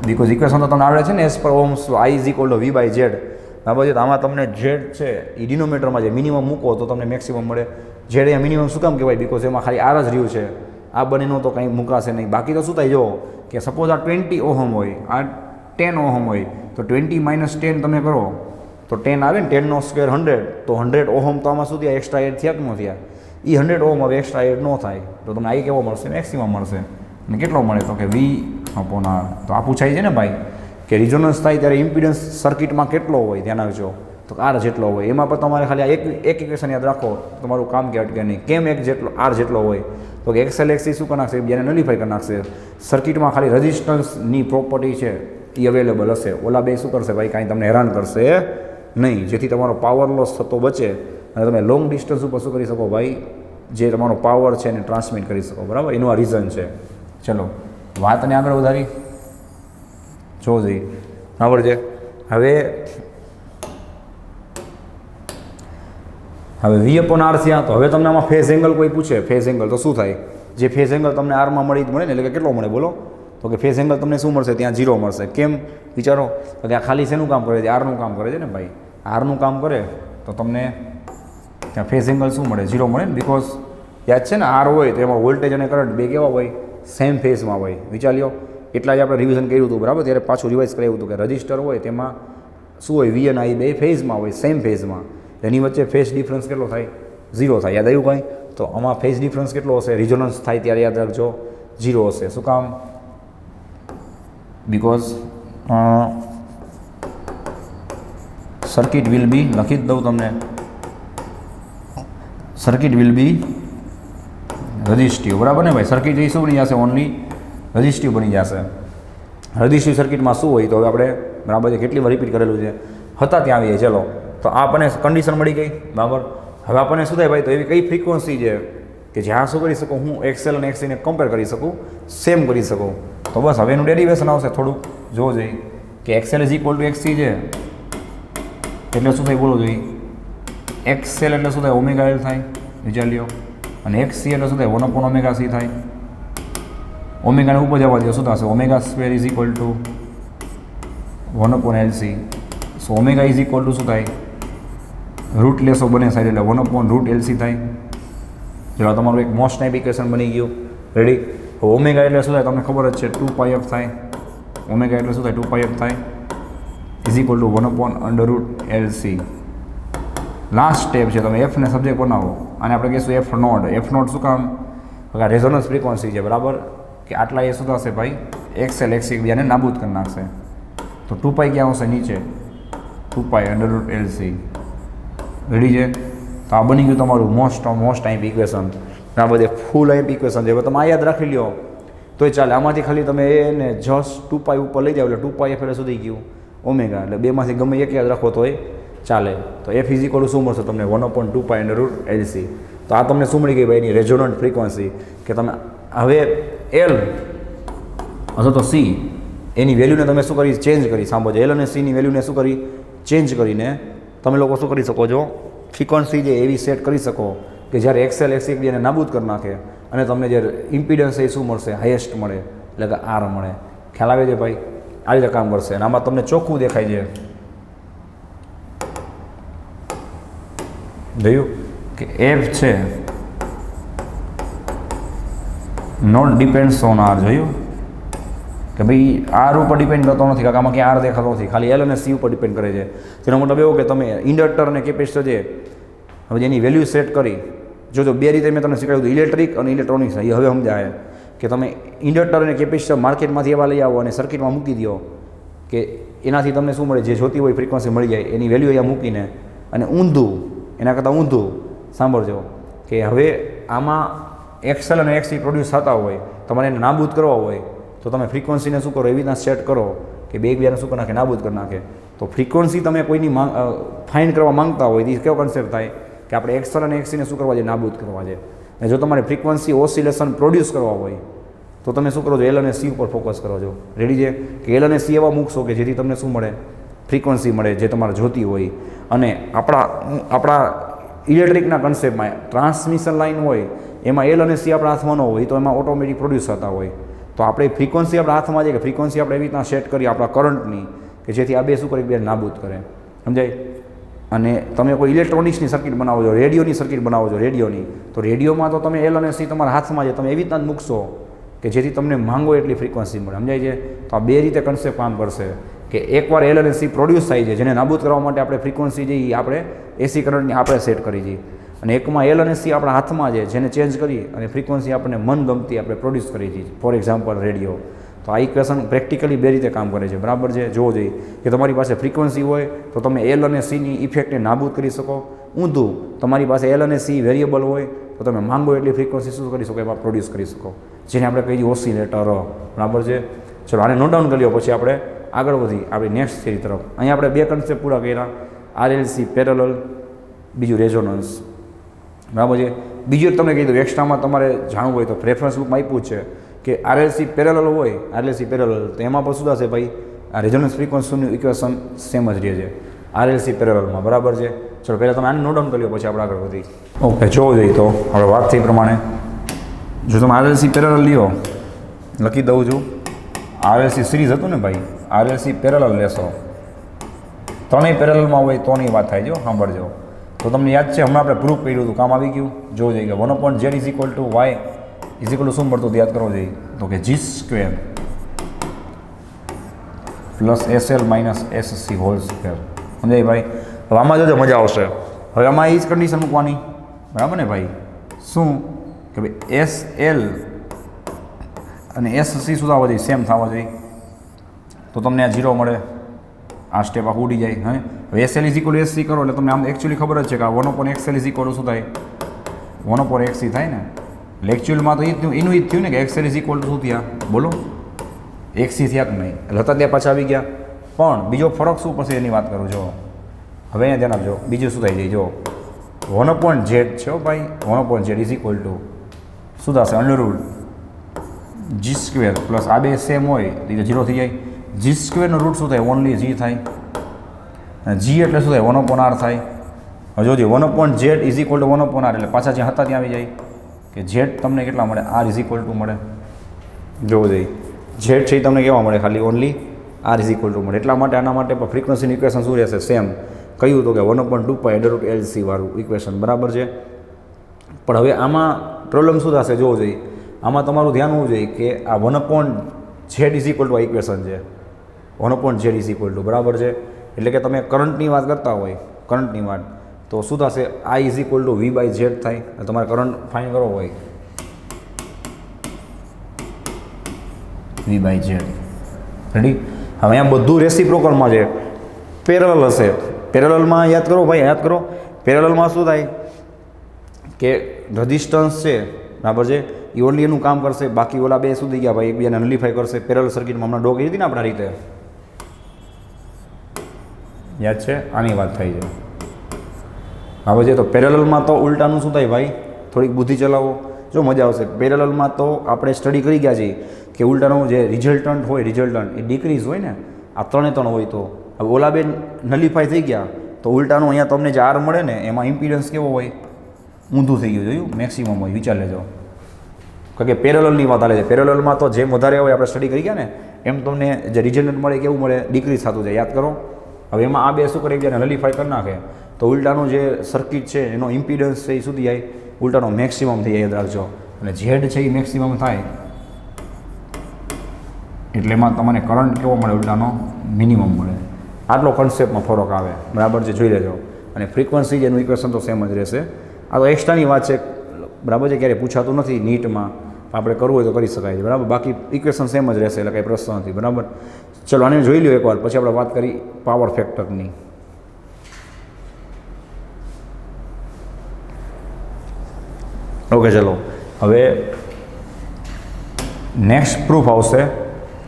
બિકોઝ ઇક્વેશન તો તમને આવડે છે ને, as per Ohm's I is equal to V by Z, બરાબર છે? તો આમાં તમને ઝેડ છે એ ડિનોમિનેટરમાં જે મિનિમમ મૂકો તો તમને મેક્સિમમ મળે. ઝેડ અહીંયા મિનિમમ શું કામ કહેવાય? બિકોઝ એમાં ખાલી આર જ રહ્યું છે, આ બંનેનો તો કંઈ મૂકાશે નહીં. બાકી તો શું થાય? જો કે સપોઝ આ 20 ઓહમ હોય, આ 10 ઓહમ હોય, તો 20 - 10 તમે કરો તો 10 આવે ને. 10નો સ્ક્વેર 100, તો 100 ઓહમ તો આમાં શું થયા? એક્સ્ટ્રા એડ થયા કે ન થયા? એ 100 ઓહમ હવે એક્સ્ટ્રા એડ ન થાય તો તમને આઈ કેવો મળશે? મેક્સિમમ મળશે. અને કેટલો મળે? તો કે V/R. તો આ પૂછાય છે ને ભાઈ કે રિઝોનન્સ થાય ત્યારે ઇમ્પિડન્સ સર્કિટમાં કેટલો હોય? ધ્યાન આવજો. તો આર જેટલો હોય. એમાં પણ તમારે ખાલી એક ઇક્વેશન યાદ રાખો, તમારું કામ કે અટકે નહીં. કેમ એક જેટલો આર જેટલો હોય? તો કે એક્સએલ એક્સસી શું કરી નાખશે? જેને નલિફાઈ કરી નાખશે. સર્કિટમાં ખાલી રેઝિસ્ટન્સની પ્રોપર્ટી છે એ અવેલેબલ હશે. ઓલા બે શું કરશે ભાઈ? કાંઈ તમને હેરાન કરશે નહીં, જેથી તમારો પાવર લોસ થતો બચે અને તમે લોંગ ડિસ્ટન્સ ઉપર શું કરી શકો ભાઈ? જે તમારો પાવર છે એને ટ્રાન્સમિટ કરી શકો, બરાબર? એનું આ રીઝન છે. ચલો વાતને આગળ વધારી જોવો જોઈએ, બરાબર છે? હવે V/R થયા. તો હવે તમને આમાં ફેઝ એંગલ કોઈ પૂછે, ફેઝ એંગલ તો શું થાય? જે ફેઝ એંગલ તમને આરમાં મળી જ મળે ને, એટલે કે કેટલો મળે બોલો? તો કે ફેઝ એંગલ તમને શું મળશે? ત્યાં 0 મળશે. કેમ? વિચારો. તો કે આ ખાલી શેનું કામ કરે છે? આરનું કામ કરે છે ને ભાઈ. આરનું કામ કરે તો તમને ત્યાં ફેઝ એંગલ શું મળે? 0 મળે ને. બિકોઝ યાદ છે ને આર હોય તો એમાં વોલ્ટેજ અને કરંટ બે કેવા હોય? સેમ ફેઝમાં હોય. વિચાર લ્યો. એટલા જ આપણે રિવિઝન કર્યું હતું બરાબર. ત્યારે પાછું રિવાઇઝ કરાવ્યું હતું કે રજિસ્ટર હોય તેમાં શું હોય? વી અને આઈ બે ફેઝમાં હોય, સેમ ફેઝમાં. એની વચ્ચે ફેઝ ડિફરન્સ કેટલો થાય? 0 થાય. યાદ આવ્યું કાંઈ? તો આમાં ફેઝ ડિફરન્સ કેટલો હશે? રિઝોનન્સ થાય ત્યારે યાદ રાખજો 0 હશે. શું કામ? બિકોઝ સર્કિટ વિલ બી, લખી જ દઉં તમને, સર્કિટ વિલ બી રજિસ્ટિવ. બરાબર ને ભાઈ? સર્કિટ એ શું બની જશે? ઓનલી રજિસ્ટિવ બની જશે. રજિસ્ટિવ સર્કિટમાં શું હોય? તો હવે આપણે બરાબર છે કેટલી વાર રિપીટ કરેલું છે, હતા ત્યાં આવીએ. ચલો, તો આ આપણને કન્ડિશન મળી ગઈ બરાબર. હવે આપણને શું થાય ભાઈ? તો એવી કઈ ફ્રીક્વન્સી છે કે જ્યાં શું કરી શકું હું એક્સએલ અને એક્સીને કમ્પેર કરી શકું, સેમ કરી શકું. તો બસ હવે એનું ડેરિવેશન આવશે. થોડુંક જોવો જોઈએ કે XL is equal to XC છે એટલે શું થાય બોલો જોઈએ. એક્સએલ એટલે શું થાય? ઓમેગા એલ થાય. વિચાર લ્યો. અને એક્સસી એટલે શું થાય? 1 ઓમેગા સી થાય. ઓમેગાને ઉપર જવા દો શું થશે? Omega square is equal to 1 LC. So omega is equal to શું થાય? રૂટ લેસો બને સાઈડ એટલે 1 રૂટ એલસી થાય. જો તમારું એક મોસ્ટ ટાઈપ ઇક્વેશન બની ગયું. રેડી? ઓમેગા એટલે શું થાય? તમને ખબર જ છે 2πf થાય. ઓમેગા એટલે શું થાય? 2πf થાય is equal to 1 root LC. Last step છે, તમે એફને સબ્જેક્ટ બનાવો અને આપણે કહીશું એફ નોટ. એફ નોટ શું કામ? આ રેઝોનન્સ ફ્રીક્વન્સી છે બરાબર. કે આટલા એ શું થશે ભાઈ? એક્સએલ એક્સી એકબીજાને નાબૂદ કરી નાખશે. તો 2π ક્યાં આવશે? નીચે 2π રૂટ એલસી. રેડી છે? તો આ બની ગયું તમારું મોસ્ટ ટાઈપ ઇક્વેશન. આ બધે ફૂલ ટાઈપ ઇક્વેશન છે. હવે તમે આ યાદ રાખી લ્યો તોય ચાલે. આમાંથી ખાલી તમે એને જસ્ટ 2π ઉપર લઈ જાઓ એટલે 2πf એટલે શું થઈ ગયું? ઓમેગા. એટલે બેમાંથી ગમે એક યાદ રાખો તોય ચાલે. તો એફ ઇઝ ઇક્વલ શું મળશે તમને? 1/2π રૂટ એલસી. તો આ તમને શું મળી ગઈ ભાઈ? એની રેઝોનન્ટ ફ્રીક્વન્સી. કે તમે હવે એલ અથવા તો સી એની વેલ્યુને તમે શું કરી? ચેન્જ કરી. સાંભળો, એલ અને સીની વેલ્યુને શું કરી? ચેન્જ કરીને તમે લોકો શું કરી શકો છો? ફ્રીક્વન્સી જે એવી સેટ કરી શકો કે જ્યારે એક્સએલ એક્સી એકબીજાને નાબૂદ કરી નાખે અને તમને જે ઇમ્પિડન્સ એ શું મળશે? હાઈએસ્ટ મળે એટલે કે આર મળે. ખ્યાલ આવે છે ભાઈ? આ રીતે કામ કરશે. અને આમાં તમને ચોખ્ખું દેખાય છે જોયું કે એફ છે નોટ ડિપેન્ડ્સ ઓન આર. જોયું કે ભાઈ આર ઉપર ડિપેન્ડ કરતો નથી. કાંક આમાં ક્યાં આર દેખાતો નથી, ખાલી એલ અને સી ઉપર ડિપેન્ડ કરે છે. તેનો મતલબ એવો કે તમે ઇન્ડક્ટર અને કેપેસિટર છે હવે જેની વેલ્યુ સેટ કરી. જો બે રીતે મેં તમને શીખવાડ્યું હતું, ઇલેક્ટ્રિક અને ઇલેક્ટ્રોનિક્સ. એ હવે સમજાય કે તમે ઇન્ડક્ટર અને કેપેસિટર માર્કેટમાંથી એવા લઈ આવો અને સર્કિટમાં મૂકી દો કે એનાથી તમને શું મળે? જે જોતી હોય ફ્રીક્વન્સી મળી જાય. એની વેલ્યુ અહીંયા મૂકીને અને ઊંધું, એના કરતાં ઊંધું સાંભળજો કે હવે આમાં એક્સએલ અને એક્સી પ્રોડ્યુસ થતા હોય, તમારે એને નાબૂદ કરવા હોય તો તમે ફ્રીક્વન્સીને શું કરો? એવી રીતના સેટ કરો કે બે એકબીજાને શું કરી નાખે? નાબૂદ કરી નાખે. તો ફ્રીક્વન્સી તમે કોઈની ફાઇન્ડ કરવા માંગતા હોય તો કેવો કન્સેપ્ટ થાય કે આપણે એક્સએલ અને એક્સીને શું કરવા છે? નાબૂદ કરવા છે. અને જો તમારે ફ્રીક્વન્સી ઓસિલેશન પ્રોડ્યુસ કરવા હોય તો તમે શું કરો છો? એલ અને સી ઉપર ફોકસ કરો છો. રેડી છે? કે એલ અને સી એવા મૂકશો કે જેથી તમને શું મળે? ફ્રીક્વન્સી મળે જે તમારે જોતી હોય. અને આપણા ઇલેક્ટ્રિકના કન્સેપ્ટમાં ટ્રાન્સમિશન લાઇન હોય એમાં એલ અને સી આપણા હાથમાં ન હોય તો એમાં ઓટોમેટિક પ્રોડ્યુસ થતા હોય. તો આપણે ફ્રીક્વન્સી આપણા હાથમાં છે કે ફ્રીક્વન્સી આપણે એવી રીતના સેટ કરીએ આપણા કરંટની કે જેથી આ બે શું કરી બે નાબૂદ કરે. સમજાય? અને તમે કોઈ ઇલેક્ટ્રોનિક્સની સર્કિટ બનાવો છો, રેડિયોની સર્કિટ બનાવો છો, રેડિયોની, તો રેડિયોમાં તો તમે એલ અને સી તમારા હાથમાં છે, તમે એવી રીતના જ મૂકશો કે જેથી તમને માંગો એટલી ફ્રીક્વન્સી મળે. સમજાય છે? તો આ બે રીતે કન્સેપ્ટ કામ કરશે કે એકવાર એલ અને સી પ્રોડ્યુસ થાય છે જેને નાબૂદ કરવા માટે આપણે ફ્રીક્વન્સી જે આપણે એસી કરંટની આપણે સેટ કરી છે, અને એકમાં એલ અને સી આપણા હાથમાં છે જેને ચેન્જ કરી અને ફ્રીક્વન્સી આપણને મનગમતી આપણે પ્રોડ્યુસ કરી છે. For example radio. તો આ ઇક્વેશન પ્રેક્ટિકલી બે રીતે કામ કરે છે. બરાબર છે? જોવો જોઈએ કે તમારી પાસે ફ્રીક્વન્સી હોય તો તમે એલ અને સીની ઇફેક્ટને નાબૂદ કરી શકો. ઊંધું તમારી પાસે એલ અને સી વેરિયેબલ હોય તો તમે માંગો એટલી ફ્રીક્વન્સી શું કરી શકો? એમાં પ્રોડ્યુસ કરી શકો, જેને આપણે કહીએ ઓસિલેટર. બરાબર છે? ચલો આને નોટ ડાઉન કરી લો, પછી આપણે આગળ વધી આપણી નેક્સ્ટ થિયરી તરફ. અહીંયા આપણે બે કન્સેપ્ટ પૂરા કર્યા, આરએલસી પેરેલલ, બીજું રેઝોનન્સ. બરાબર છે? બીજું એક તમને કીધું એક્સ્ટ્રામાં તમારે જાણવું હોય તો રેફરન્સ બુકમાં આપ્યું છે કે આરએલસી પેરેલલ હોય, આરએલસી પેરેલલ, તો એમાં પણ શું થશે ભાઈ? આ રેઝોનન્સ ફ્રીક્વન્સીનું ઇક્વેશન સેમ જ રહે છે આરએલસી પેરેલલમાં. બરાબર છે? ચલો પહેલાં તમે આને નોટ ડાઉન કરી લો, પછી આપણે આગળ વધી. ઓકે, જોવો જોઈએ તો હવે વાત થઈ પ્રમાણે જો તમે આરએલસી પેરેલલ લ્યો, લખી દઉં છું આરએલસી સિરીઝ હતું ને ભાઈ, આરએલસી પેરેલલ લેશો, ત્રણેય પેરેલલમાં હોય તોની વાત થાય જો, સાંભળજો. તો તમને યાદ છે હમણાં આપણે પ્રૂફ કર્યું હતું, કામ આવી ગયું. જોવું જોઈએ કે 1/z is equal to Y is equal to શું મળતું યાદ કરવો જોઈએ, તો કે જી square plus SL minus SC whole square. સમજાય ભાઈ? હવે આમાં જોજો મજા આવશે. હવે આમાં એ જ કન્ડિશન મૂકવાની, બરાબર ને ભાઈ? શું કે ભાઈ SL અને SC શું થવા જોઈએ, સેમ થવા જોઈએ. તો તમને આ 0 મળે, આ સ્ટેપ આખું ઉડી જાય. હવે SL ઇઝ ઇક્વલ SC કરો એટલે તમને આમ એકચ્યુઅલી ખબર જ છે કે આ 1/XL ઇઝ ઇક્વલ શું થાય, 1/XC થાય ને. એટલે એકચ્યુઅલમાં તો એનું જ થયું ને કે XL ઇઝ ઇક્વલ ટુ શું થયા, બોલો, XC થયા કે નહીં. એટલે હતા ત્યાં પાછા આવી ગયા. પણ બીજો ફરક શું પછી એની વાત કરું જો. હવે અહીંયા ધ્યાન આપજો, બીજું શું થાય છે જો, 1/z છે ભાઈ, 1/z ઇઝ ઇક્વલ ટુ શું થશે, અંડરરૂટ જી સ્ક્વેર પ્લસ આ બે સેમ હોય તો 0 થઈ જાય. જી સ્ક્વેરનો રૂટ શું થાય, ઓનલી જી થાય. અને જી એટલે શું થાય, 1/r થાય. હવે જોજો 1/z is equal two 1/r એટલે પાછા જ્યાં હતા ત્યાં આવી જાય કે z તમને કેટલા મળે, r ઇઝ ઇક્વલ ટુ મળે. જોવું જોઈએ z છે એ તમને કેવા મળે, ખાલી only r is equal two મળે. એટલા માટે આના માટે પણ ફ્રીક્વન્સીની ઇક્વેશન શું રહેશે, સેમ. કહ્યું તો કે 1/2π√LC વાળું ઇક્વેશન બરાબર છે. પણ હવે આમાં પ્રોબ્લેમ શું થશે જોવું જોઈએ. આમાં તમારું ધ્યાન હોવું જોઈએ કે આ 1/z ઇઝ ઇક્વલ ટુ આ ઇક્વેશન છે, 1/z ઇઝ ઇક્વલ ટુ બરાબર છે. એટલે કે તમે કરંટની વાત કરતા હોય, કરંટની વાત, તો શું થશે, I is equal two V/z થાય. તમારે કરંટ ફાઇન કરવો હોય V/z. રેડી? હવે અહીંયા બધું રેસિપ્રોકલમાં છે, પેરેલલ હશે. પેરેલલમાં યાદ કરો ભાઈ, યાદ કરો. પેરેલલમાં શું થાય કે રેઝિસ્ટન્સ છે બરાબર છે, એ ઓનલી એનું કામ કરશે, બાકી ઓલા બે શું થઈ ગયા ભાઈ, એકબીજાને નલિફાઈ કરશે. પેરેલલ સર્કિટમાં હમણાં ડો કરી હતી ને આપણા રીતે, યાદ છે? આની વાત થઈ છે બરાબર છે. તો પેરેલલમાં તો ઉલટાનું શું થાય ભાઈ, થોડીક બુદ્ધિ ચલાવો, જો મજા આવશે. પેરેલલમાં તો આપણે સ્ટડી કરી ગયા છીએ કે ઉલટાનું જે રિઝલ્ટન્ટ હોય, રિઝલ્ટન્ટ એ ડિક્રીઝ હોય ને, આ 3 હોય. તો હવે ઓલા બે નલિફાઈ થઈ ગયા તો ઉલટાનું અહીંયા તમને જે R મળે ને એમાં ઇમ્પિડન્સ કેવો હોય, ઊંધું થઈ ગયું, જોયું, મેક્સિમમ હોય. વિચાર લેજો, કારણ કે પેરેલલની વાત ચાલે છે. પેરેલલમાં તો જેમ વધારે હોય, આપણે સ્ટડી કરી ગયા ને, એમ તમને જે રિઝલ્ટન્ટ મળે કેવું મળે, ડિક્રીઝ થતું જાય. યાદ કરો. હવે એમાં આ બે શું કરે, એકબીજાને નલિફાઈ કરી નાખે તો ઉલટાનું જે સર્કિટ છે એનો ઇમ્પિડન્સ છે એ સુધી જાય, ઉલટાનો મેક્સિમમ થઈ જાય. યાદ રાખજો. અને ઝેડ છે એ મેક્સિમમ થાય એટલે એમાં તમને કરંટ કેવો મળે, ઉલટાનો મિનિમમ મળે. આટલો કન્સેપ્ટમાં ફરક આવે બરાબર છે, જોઈ લેજો. અને ફ્રીક્વન્સી જેનું ઇક્વેશન તો સેમ જ રહેશે. આ તો એક્સ્ટ્રાની વાત છે બરાબર છે, ક્યારેય પૂછાતું નથી નીટમાં, આપણે કરવું હોય તો કરી શકાય છે બરાબર. બાકી ઇક્વેશન સેમ જ રહેશે એટલે કંઈ પ્રશ્ન નથી બરાબર. ચલો આને જોઈ લ્યો એકવાર, પછી આપણે વાત કરી પાવર ફેક્ટરની. ઓકે ચલો, હવે નેક્સ્ટ પ્રૂફ આવશે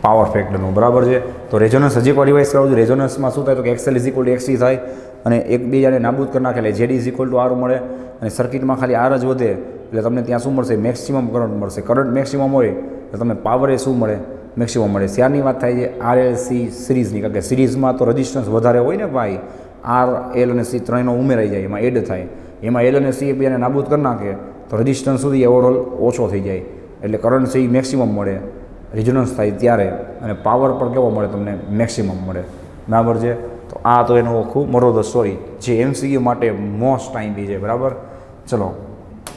પાવર ફેક્ટરનું બરાબર છે. તો રેઝોનન્સ હજી એકવાર રિવાઇઝ કરાવું છું. રેઝોનન્સમાં શું થાય તો કે XL is equal two XC થાય અને એકબીજાને નાબૂદ કરી નાખે એટલે Z is equal two R મળે. અને સર્કિટમાં ખાલી R જ વધે એટલે તમને ત્યાં શું મળશે, મેક્સિમમ કરંટ મળશે. કરંટ મેક્સિમમ હોય એટલે તમને પાવર એ શું મળે, મેક્સિમમ મળે. ત્યારની વાત થાય છે RLC સિરીઝની, કારણ કે સિરીઝમાં તો રેઝિસ્ટન્સ વધારે હોય ને ભાઈ, R, L અને C ત્રણેયનો ઉમેરાઈ જાય, એમાં એડ થાય. એમાં L અને C એકબીજાને નાબૂદ કરી નાખે તો રેઝિસ્ટન્સ સુધી ઓવરઓલ ઓછો થઈ જાય એટલે કરંટ છે એ મેક્સિમમ મળે, રેઝોનન્સ થાય ત્યારે. અને પાવર પણ કેવો મળે તમને, મેક્સિમમ મળે બરાબર છે. તો આ તો એનો ખૂબ મોટો સ્ટોરી જે MCQ માટે મોસ્ટ ટાઈમ બી છે બરાબર. ચલો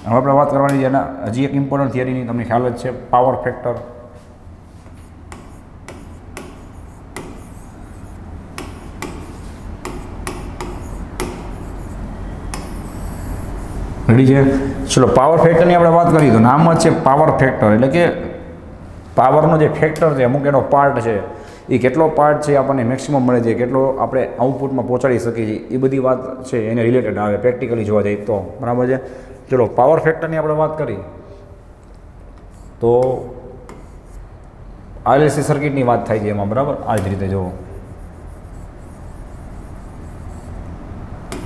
હવે આપણે વાત કરવાની છે એના હજી એક ઇમ્પોર્ટન્ટ થિયરીની, તમને ખ્યાલ જ છે, પાવર ફેક્ટર. રેડી છે? ચલો પાવર ફેક્ટરની આપણે વાત કરીએ તો નામ જ છે પાવર ફેક્ટર, એટલે કે પાવરનો જે ફેક્ટર છે, અમુક એનો પાર્ટ છે, એ કેટલો પાર્ટ છે આપણને મેક્સિમમ મળે છે, કેટલો આપણે આઉટપુટમાં પહોંચાડી શકીએ છીએ, એ બધી વાત છે એને રિલેટેડ આવે પ્રેક્ટિકલી જોવા જઈએ તો બરાબર છે. ચલો પાવર ફેક્ટરની આપણે વાત કરી તો RLC સર્કિટની વાત થાય છે એમાં બરાબર. આ જ રીતે જુઓ,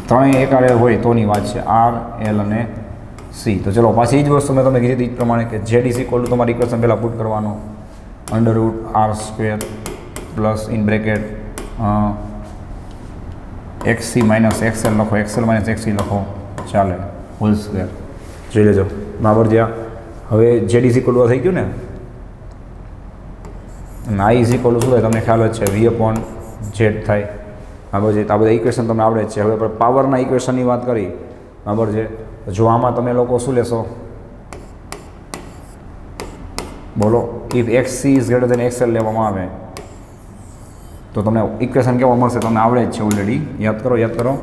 ત્રણેય એકારે હોય તોની વાત છે, R, L અને C. તો ચલો પાછી એ જ વસ્તુ મેં તમને કીધી હતી એ પ્રમાણે કે Z ઇઝ ઇક્વલ ટુ તમારી ઇક્વેશન પહેલાં પુટ કરવાનો, √R² plus in bracket XC minus XL લખો, XL માઇનસ XC લખો, ચાલે, હોલ સ્ક્વેર. જોઈ લેજો બરાબર. જ્યાં હવે Z ઇઝ ઇક્વલ ટુ થઈ ગયું ને, અને આઈ ઇઝ ઇક્વલ ટુ શું થાય તમને ખ્યાલ જ છે V/Z થાય, બરાબર છે. આ બધા ઇક્વેશન તમને આવડે જ છે. હવે આપણે પાવરના ઇક્વેશનની વાત કરી, બરાબર છે. જો આમાં તમે લોકો શું લેશો, બોલો, if XC is greater than XL લેવામાં આવે તો તમને ઇક્વેશન કેવો મળશે તમને આવડે જ છે ઓલરેડી. યાદ કરો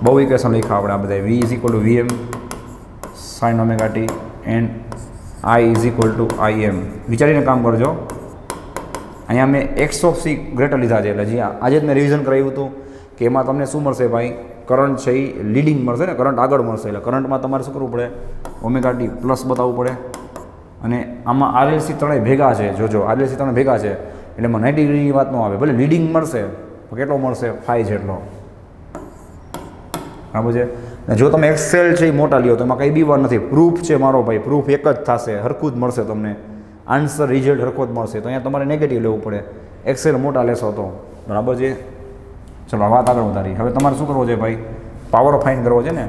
બહુ ઇક્વેશન લખ્યા આપણે આ બધા. V is equal two VM sin omega t and I is equal to IM. વિચારીને કામ કરજો. અહીંયા મેં X(C) ગ્રેટર લીધા છે, એટલે જે આજે જ મેં રિવિઝન કરાવ્યું હતું કે એમાં તમને શું મળશે ભાઈ, કરંટ છે એ લીડિંગ મળશે ને, કરંટ આગળ મળશે. એટલે કરંટમાં તમારે શું કરવું પડે, ઓમેગા t પ્લસ બતાવવું પડે. અને આમાં RLC ત્રણેય ભેગા છે, જોજો RLC ત્રણે ભેગા છે એટલે એમાં 90 ડિગ્રીની વાત ન આવે. ભલે લીડિંગ મળશે તો કેટલો મળશે, 5 જેટલો, બરાબર છે. અને જો તમે XL છે એ મોટા લ્યો તો એમાં કંઈ બી વાર નથી. પ્રૂફ છે મારો ભાઈ, પ્રૂફ એક જ થશે, હરખું જ મળશે તમને, આન્સર રિઝલ્ટ હરખો જ મળશે. તો અહીંયા તમારે નેગેટિવ લેવું પડે, XL મોટા લેશો તો, બરાબર છે. ચલો વાત આગળ વધારી. હવે તમારે શું કરવો છે ભાઈ, પાવર ફાઇન કરવો છે ને.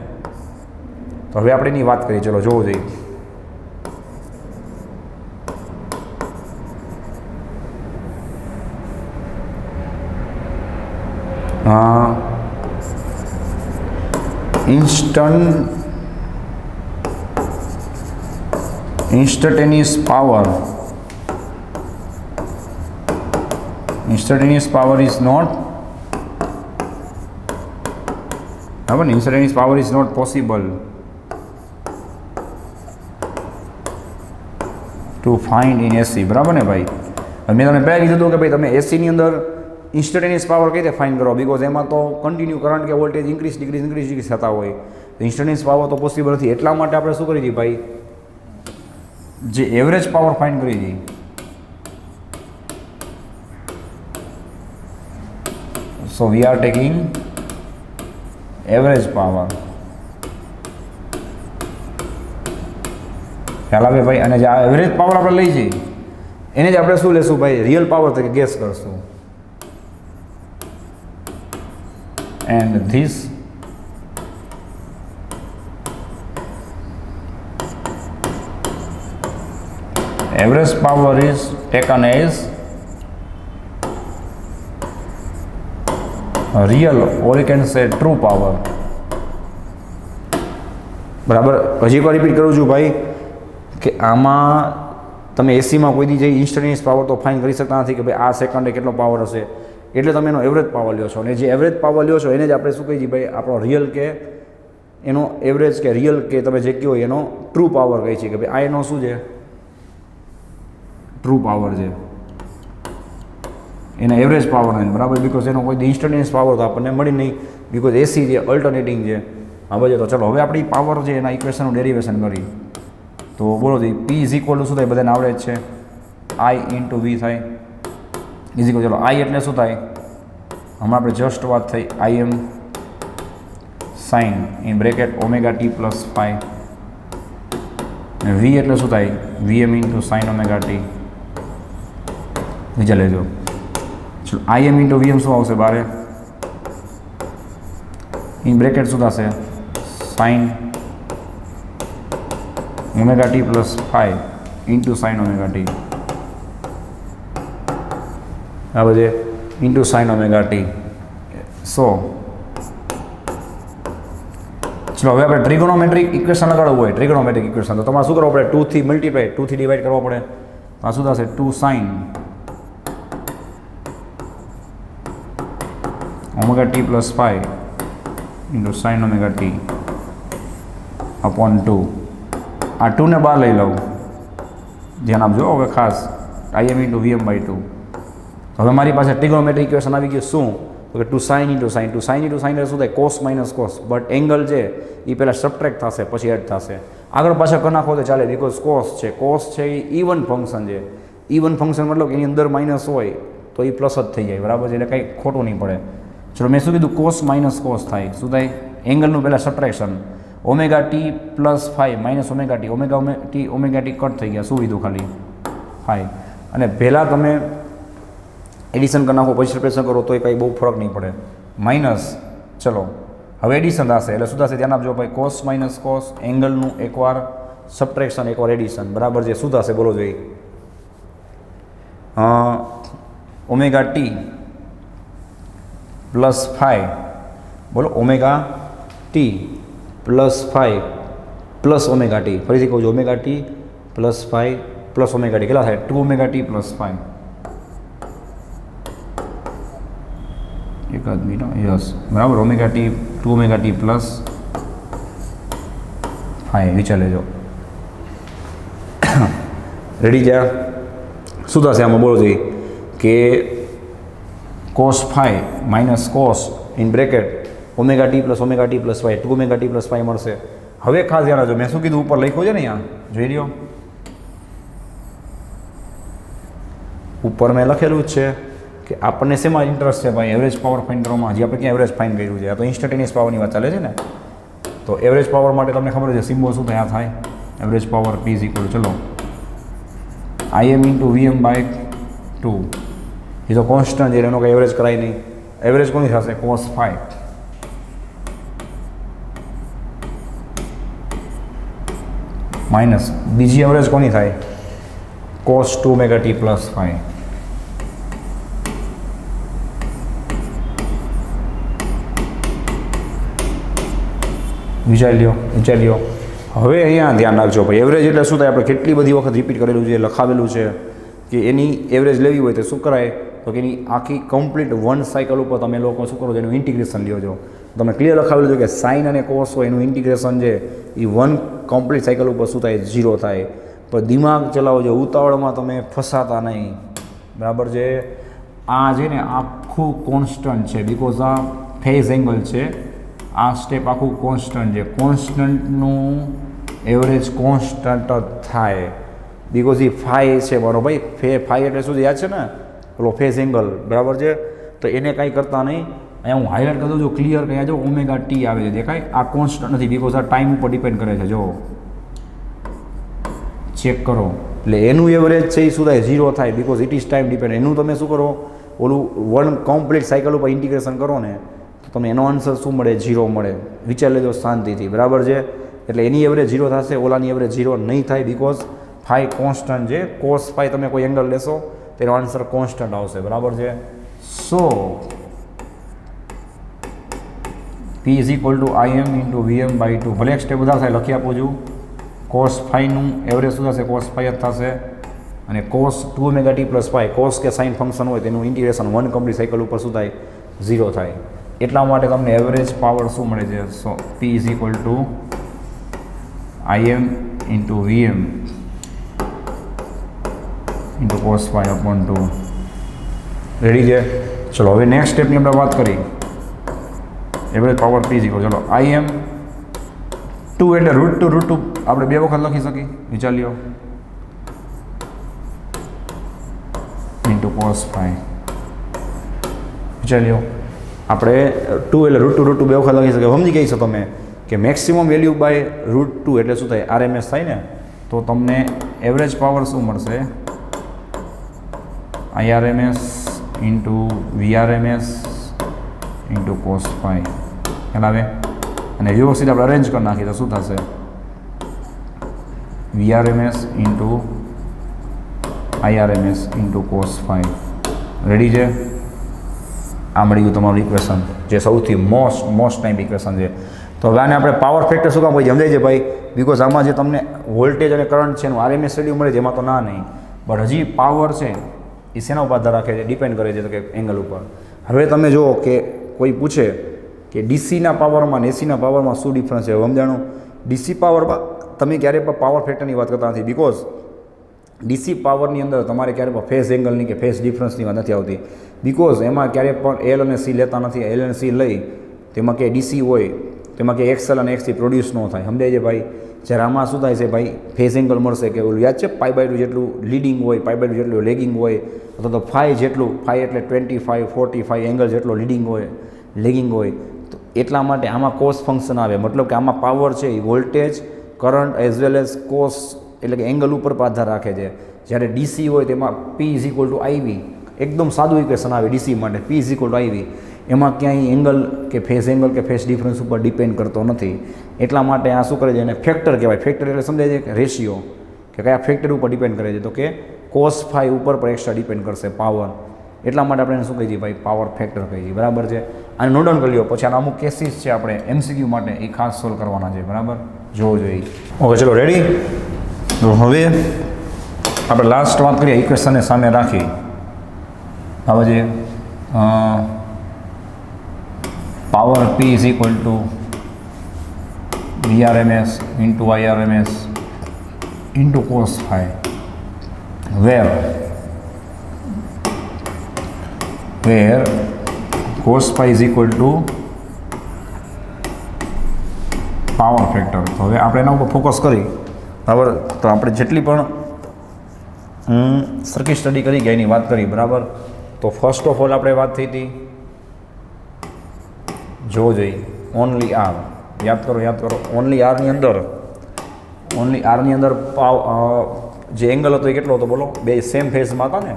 તો હવે આપણે એની વાત કરીએ, ચલો જોવું જોઈએ. instantaneous power is not, બરાબર ને, instantaneous power is not possible to find in AC, બરાબર ને ભાઈ. મેં તમને પહેલાં કીધું હતું કે ભાઈ તમે એસીની અંદર ઇન્સ્ટન્ટેનિયસ પાવર કઈ રીતે ફાઇન્ડ કરો, બિકોઝ એમાં તો કન્ટિન્યુ કરંટ કે વોલ્ટેજ ઇન્ક્રીઝ ડિક્રીઝ થતા હોય. તો ઇન્સ્ટન્ટેનિયસ પાવર તો પોસિબલ નથી. એટલા માટે આપણે શું કરી દઈએ ભાઈ, જે એવરેજ પાવર ફાઇન્ડ કરી દઈએ. So we are taking average power, ખ્યાલ આવે ભાઈ. અને જે આ એવરેજ પાવર આપણે લઈ જઈએ એને જ આપણે શું લેશું ભાઈ, રિયલ પાવર તરીકે ગેસ કરશું. and this average power is taken as real, or you can say true power. બરાબર. હજી એકવાર રિપીટ કરું છું ભાઈ કે આમાં તમે એસીમાં કોઈ દી જઈ ઇન્સ્ટન્ટેનિયસ પાવર તો ફાઇન કરી શકતા નથી કે ભાઈ આ સેકન્ડે કેટલો પાવર હશે, એટલે તમે એનો એવરેજ પાવર લ્યો છો. અને જે એવરેજ પાવર લ્યો છો એને જ આપણે શું કહીએ ભાઈ, આપણો રિયલ કે એનો એવરેજ કે રિયલ કે તમે જે કહો એનો ટ્રુ પાવર કહે છે કે ભાઈ આ એનો શું છે, ટ્રુ પાવર છે, એના એવરેજ પાવર નહીં, બરાબર. બિકોઝ એનો કોઈ ઇન્સ્ટન્ટેનિયસ પાવર તો આપણને મળી નહીં, બિકોઝ એસી છે, અલ્ટરનેટિંગ છે. હા ભાઈ, તો ચલો હવે આપણી પાવર છે એના ઇક્વેશનનું ડેરિવેશન કરી. તો બોલો ભાઈ, P ઇઝ ઇક્વલ ટુ શું થાય, બધાને આવડે જ છે, I ઇન્ટુ V થાય ઇઝ ઇક્વલ, ચલો I એટલે શું થાય, હમણાં આપણે જસ્ટ વાત થઈ, IM sine in bracket omega t plus 5. અને V એટલે શું થાય, VM into sine omega t. બીજા લેજો, ચલો IM ઇન્ટુ VM શું આવશે બારે, ઇન બ્રેકેટ શું થશે, sign omega t plus 5 into sine omega t, આ બધે ઇન્ટુ સાઇન ઓમેગા t. સો ચલો હવે આપણે ટ્રિગોનોમેટ્રિક ઇક્વેશન લગાડવું હોય, ટ્રિગોનોમેટ્રિક ઇક્વેશન, તો તમારે શું કરવું પડે, 2 થી મલ્ટીપ્લાય, 2 થી ડિવાઈડ કરવો પડે. તો આ શું થશે, 2 sign omega t plus 5 into sine omega t upon 2. આ 2 ને બહાર લઈ લઉં, ધ્યાન આપજો હવે ખાસ, IM ઇન્ટુ VM બાય 2. હવે મારી પાસે ટ્રિગોનોમેટ્રિક ઇક્વેશન આવી ગયું. શું તો કે 2 sine into sine, 2 sine into sine એટલે શું થાય, cos minus cos. But angle છે એ પહેલાં સબટ્રેક્ટ થશે પછી એડ થશે. આગળ પાછળ કરી નાખો તો ચાલે, બિકોઝ કોસ છે એ ઇવન ફંક્શન છે. ઇવન ફંક્શન મતલબ કે એની અંદર માઇનસ હોય તો એ પ્લસ જ થઈ જાય, બરાબર છે, એટલે કંઈ ખોટું નહીં પડે. ચલો મેં શું કીધું, કોસ માઇનસ કોસ થાય, શું થાય, એંગલનું પહેલાં subtraction. Omega t plus 5 minus omega t, omega t cut થઈ ગયા, શું કીધું ખાલી 5. અને પહેલાં તમે એડિશન કરી નાખો પછી સબટ્રેક્શન કરો તોય કંઈ બહુ ફરક નહીં પડે. માઇનસ, ચલો હવે એડિશન થશે એટલે શું થશે, ધ્યાન આપજો ભાઈ, કોસ માઇનસ કોસ, એંગલનું એકવાર સબટ્રેક્શન એકવાર એડિશન, બરાબર છે. શું થશે બોલો જોઈએ, ઓમેગા ટી પ્લસ ફાઈ, બોલો omega T plus phi plus omega T, ફરીથી કહું છું omega T plus phi plus omega T કેટલા થાય? 2 ઓમેગા ટી પ્લસ ફાઈ. એક જ મિનિટ, યસ બરાબર. Omega T 2 omega T plus phi વિચાર લેજો. રેડી છે? શું થશે આમાં બોલો જોઈએ કે cos phi minus cos in bracket omega T plus phi 2 omega T plus phi મળશે. હવે ખાસ ધ્યાન રાખજો, મેં શું કીધું ઉપર લખ્યું છે ને, અહીંયા જોઈ લ્યો ઉપર મેં લખેલું જ છે કે આપણને શેમાં ઇન્ટરેસ્ટ છે ભાઈ? એવરેજ પાવર ફાઇન્ડ કરવામાં. હજી આપણે ક્યાં એવરેજ ફાઇન્ડ કર્યું છે? આ તો ઇન્સ્ટન્ટેનિયસ પાવરની વાત ચાલે છે ને. તો એવરેજ પાવર માટે તમને ખબર છે સિમ્બોલ શું થાય? આ થાય average power P is equal, ચલો Im ઇન્ટુ VM બાય 2. એ તો કોન્સ્ટન્ટ છે, એનો કંઈ એવરેજ કરાય નહીં. એવરેજ કોની થશે? કોસ ફાઈ માઇનસ બીજી એવરેજ કોની થાય? Cos 2 omega T plus phi. વિચારી લ્યો. હવે અહીંયા ધ્યાન રાખજો ભાઈ, એવરેજ એટલે શું થાય? આપણે કેટલી બધી વખત રિપીટ કરેલું છે, લખાવેલું છે કે એની એવરેજ લેવી હોય તો શું કરાય? તો કે એની આખી કમ્પ્લીટ વન સાયકલ ઉપર તમે લોકો શું કરો છો? એનું ઇન્ટિગ્રેશન લ્યો છો. તમે ક્લિયર લખાવેલું છે કે સાઇન અને કોસ હોય એનું ઇન્ટિગ્રેશન છે એ વન કમ્પ્લીટ સાયકલ ઉપર શું થાય? 0 થાય. પણ દિમાગ ચલાવજો, ઉતાવળમાં તમે ફસાતા નહીં, બરાબર છે? આ છે ને આખું કોન્સ્ટન્ટ છે, બિકોઝ આ ફેઝ એંગલ છે. આ સ્ટેપ આખું કોન્સ્ટન્ટ છે. કોન્સ્ટન્ટનું એવરેજ કોન્સ્ટન્ટ જ થાય બિકોઝ એ ફાઈ છે મારો ભાઈ. ફાઈ એટલે શું યાદ છે ને? પેલો ફેઝ એંગલ, બરાબર છે? તો એને કાંઈ કરતા નહીં. અહીંયા હું હાઇલાઇટ કરી દઉં છું ક્લિયર. કે જો ઓમેગા ટી આવે છે, દેખાય? આ કોન્સ્ટન્ટ નથી બિકોઝ આ ટાઈમ ઉપર ડિપેન્ડ કરે છે. જો ચેક કરો, એટલે એનું એવરેજ છે એ શું થાય? 0 થાય because it is time depend. એનું તમે શું કરો? ઓલું વન કમ્પ્લીટ સાયકલ ઉપર ઇન્ટિગ્રેશન કરો ને તો તમને એનો આન્સર શું મળે? 0 મળે. વિચાર લેજો શાંતિથી, બરાબર છે? એટલે એની એવરેજ 0 થશે, ઓલાની એવરેજ 0 નહીં થાય બિકોઝ ફાઈ કોન્સ્ટન્ટ છે. કોસ ફાઈ તમે કોઈ એંગલ લેશો તેનો આન્સર કોન્સ્ટન્ટ આવશે, બરાબર છે? So P is equal to Im into VM by 2. ભલે એક સ્ટેપ વધારે થાય, લખી આપું છું. કોસ ફાઈનું એવરેજ શું થશે? કોસ ફાઈ જ થશે. અને cos 2 omega T plus phi, cos કે સાઇન ફંક્શન હોય તેનું ઇન્ટિગ્રેશન વન કમ્પ્લીટ સાયકલ ઉપર શું થાય? 0 થાય. એટલા માટે તમને એવરેજ પાવર શું મળે છે? So P is equal to Im into VM into cos phi upon 2. Ready છે? ચલો હવે નેક્સ્ટ સ્ટેપની આપણે વાત કરી. Average power P is equal, ચલો Im 2 એટલે √2 આપણે 2 વખત લખી શકીએ. વિચાર લ્યો ઇન્ટુ કોસ ફાઈ. વિચાર લ્યો આપણે 2 એટલે √2 2 વખત લખી શકીએ. સમજી ગઈ છો તમે કે મેક્સિમમ વેલ્યુ બાય √2 એટલે શું થાય? RMS થાય ને. તો તમને એવરેજ પાવર શું મળશે? IRMS into VRMS into cos phi. ખ્યાલ આવે? અને વ્યવસ્થિત આપણે અરેન્જ કરી નાખીએ તો શું થશે? VRMS into IRMS into cos phi. Ready છે? આ મળી ગયું તમારું ઇક્વેશન, જે સૌથી મોસ્ટ ટાઈમ ઇક્વેશન છે. તો હવે આને આપણે પાવર ફેક્ટર શું કામ સમજાય છે ભાઈ? બિકોઝ આમાં જે તમને વોલ્ટેજ અને કરંટ છે એનું RMS વેલ્યુ મળે છે, એમાં તો ના નહીં. બટ હજી પાવર છે એ શેના ઉપર આધાર રાખે છે? ડિપેન્ડ કરે છે તો કે એંગલ ઉપર. હવે તમે જુઓ કે કોઈ પૂછે કે ડીસીના પાવરમાં અને એસીના પાવરમાં શું ડિફરન્સ છે? સમજાણું? ડીસી પાવરમાં તમે ક્યારે પણ પાવર ફેક્ટરની વાત કરતા નથી બિકોઝ ડીસી પાવરની અંદર તમારે ક્યારે પણ ફેઝ એંગલની કે ફેઝ ડિફરન્સની વાત નથી આવતી બિકોઝ એમાં ક્યારેય પણ એલ અને સી લેતા નથી. એલ અને સી લઈ તેમાં કે ડીસી હોય તેમાં કે એક્સએલ અને એક્સથી પ્રોડ્યુસ ન થાય. સમજાય છે ભાઈ? જ્યારે આમાં શું થાય છે ભાઈ? ફેઝ એંગલ મળશે કે ઓલું યાદ છે π/2 જેટલું લીડિંગ હોય, π/2 જેટલું લેગિંગ હોય, અથવા તો ફાઈ જેટલું, ફાઈ એટલે 25 45 એંગલ જેટલો લીડિંગ હોય, લેગિંગ હોય. તો એટલા માટે આમાં કોસ ફંક્શન આવે, મતલબ કે આમાં પાવર છે એ voltage, current as well as cos એટલે કે એંગલ ઉપર આધાર રાખે છે. જ્યારે ડીસી હોય તેમાં P is equal two IV. એકદમ સાદું ઇક્વેશન આવે ડીસી માટે. P is equal two IV. એમાં ક્યાંય એંગલ કે ફેઝ ડિફરન્સ ઉપર ડિપેન્ડ કરતો નથી. એટલા માટે આ શું કરે છે? એને ફેક્ટર કહેવાય. ફેક્ટર એટલે સમજાય છે કે રેશિયો, કે કયા ફેક્ટર ઉપર ડિપેન્ડ કરે છે? તો કે કોસ ફાઈ ઉપર પણ એક્સ્ટ્રા ડિપેન્ડ કરશે પાવર, એટલા માટે આપણે એને શું કહીએ છીએ ભાઈ, પાવર ફેક્ટર કહીએ છીએ, બરાબર છે. આને નોટ ડાઉન કરી લો, પછી આના અમુક કેસીસ છે આપણે MCQ માટે એ ખાસ સોલ્વ કરવાના છે, બરાબર, જોવો જોઈએ. ઓકે ચલો રેડી. તો હવે આપણે લાસ્ટ વાત કરીએ ઇક્વેશનને સામે રાખી. હવે જે power P is equal to VRMS into IRMS into cos phi, where cos phi is equal to power factor. તો હવે આપણે એના ઉપર ફોકસ કરી, બરાબર. તો આપણે જેટલી પણ સર્કિટ સ્ટડી કરી ગયા એની વાત કરી, બરાબર. તો ફર્સ્ટ ઓફ ઓલ આપણે વાત થઈ હતી, જોવો જોઈએ ઓનલી આર, યાદ કરો ઓનલી આરની અંદર જે એંગલ હતો એ કેટલો હતો બોલો, બે સેમ ફેઝમાં હતા ને,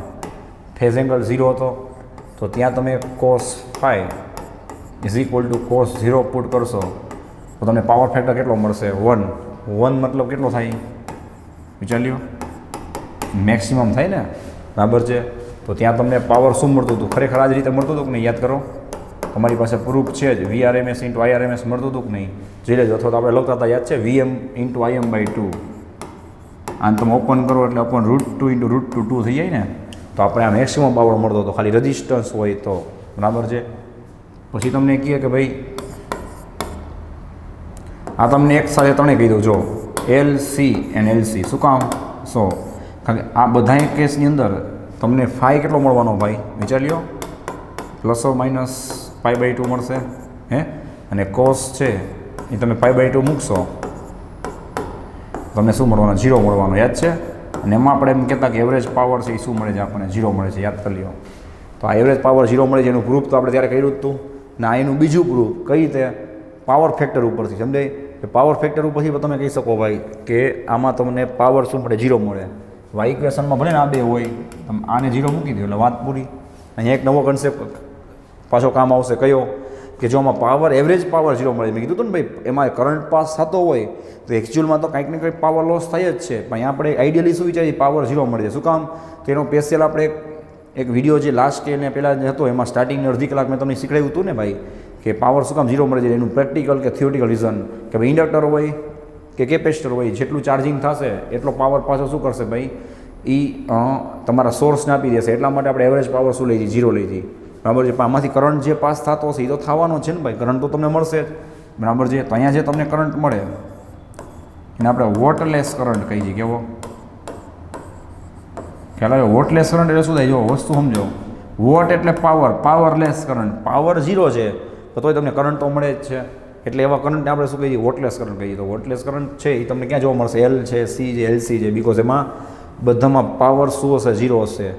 ફેઝ એંગલ 0 હતો. તો ત્યાં તમે cos phi is equal to cos 0 put કરશો તો તમને પાવર ફેક્ટર કેટલો મળશે, 1. મતલબ કેટલો થાય વિચાર લ્યો, મેક્સિમમ થાય ને, બરાબર છે. તો ત્યાં તમને પાવર શું મળતું હતું, ખરેખર આ જ રીતે મળતું હતું કે નહીં, યાદ કરો, તમારી પાસે પ્રૂફ છે જ, VRMS ઇન્ટુ IRMS મળતું હતું કે નહીં, જોઈ લેજો. અથવા તો આપણે લખતા હતા, યાદ છે, VM ઇન્ટુ IM/2. આને તમે ઓપન કરો એટલે ઓપન √2 ઇન્ટુ √2 થઈ જાય ને, તો આપણે આ મેક્સિમમ પાવર મળતો હતો ખાલી રજિસ્ટન્સ હોય તો, બરાબર છે. પછી તમને કહે કે ભાઈ આ તમને એક સાથે ત્રણે કહી દઉં, જો LC એન્ડ LC, શું કામ, કારણ કે આ બધા કેસની અંદર તમને ફાઈ કેટલો મળવાનો ભાઈ, વિચાર લ્યો, ±π/2 મળશે, હે. અને કોસ છે એ તમે π/2 મૂકશો તમને શું મળવાનો, 0 મળવાનો, યાદ છે. અને એમાં આપણે એમ કહેતા કે એવરેજ પાવર છે એ શું મળે છે આપણને, 0 મળે છે, યાદ કરી લો. તો આ એવરેજ પાવર 0 મળે છે એનું પ્રૂફ તો આપણે ત્યારે કર્યું જ હતું ને. આ એનું બીજું પ્રૂફ કઈ રીતે, પાવર ફેક્ટર ઉપરથી, સમજાય કે પાવર ફેક્ટર ઉપરથી તમે કહી શકો ભાઈ કે આમાં તમને પાવર શું મળે, 0 મળે. વાય ઇક્વેશનમાં ભલે ને આ બે હોય, તમે આને 0 મૂકી દો એટલે વાત પૂરી. અહીંયા એક નવો કન્સેપ્ટ પાછો કામ આવશે, કયો કે જો આમાં પાવર એવરેજ પાવર 0 મળે, મેં કીધું હતું ને ભાઈ એમાં કરંટ પાસ થતો હોય તો એકચ્યુઅલમાં તો કંઈક ને કંઈક પાવર લોસ થાય જ છે, પણ અહીંયા આપણે આઈડિયલી શું વિચારીએ, પાવર 0 મળે છે. શું કામ, તો એનો સ્પેશિયલ આપણે એક વિડીયો જે લાસ્ટ કે એને પહેલાં જે હતો એમાં સ્ટાર્ટિંગની અડધી કલાક મેં તમને શીખવાડ્યું હતું ને ભાઈ કે પાવર શું કામ 0 મળે છે, એનું પ્રેક્ટિકલ કે થિયોરિટિકલ રીઝન કે ભાઈ ઇન્ડક્ટર હોય કે કેપેસિટર હોય, જેટલું ચાર્જિંગ થશે એટલો પાવર પાછો શું કરશે ભાઈ, એ તમારા સોર્સને આપી દેશે. એટલા માટે આપણે એવરેજ પાવર શું લઈ જઈએ, 0 લઈ જઈએ, બરાબર છે. પણ આમાંથી કરંટ જે પાસ થતો હશે એ તો થવાનો છે ને ભાઈ, કરંટ તો તમને મળશે જ, બરાબર છે. તો અહીંયા જે તમને કરંટ મળે એને આપણે વોટલેસ કરંટ કહીએ છીએ. કેવો ખ્યાલ આવે, વોટલેસ કરંટ એટલે શું થાય, જો વસ્તુ સમજો, વોટ એટલે પાવર, પાવરલેસ કરંટ, પાવર 0 છે તો તોય તમને કરંટ તો મળે જ છે. એટલે એવા કરંટને આપણે શું કહીએ, વોટલેસ કરંટ કહીએ. તો વોટલેસ કરંટ છે એ તમને ક્યાં જોવા મળશે, L છે, C છે, LC છે, બિકોઝ એમાં બધામાં પાવર શું હશે, 0 હશે.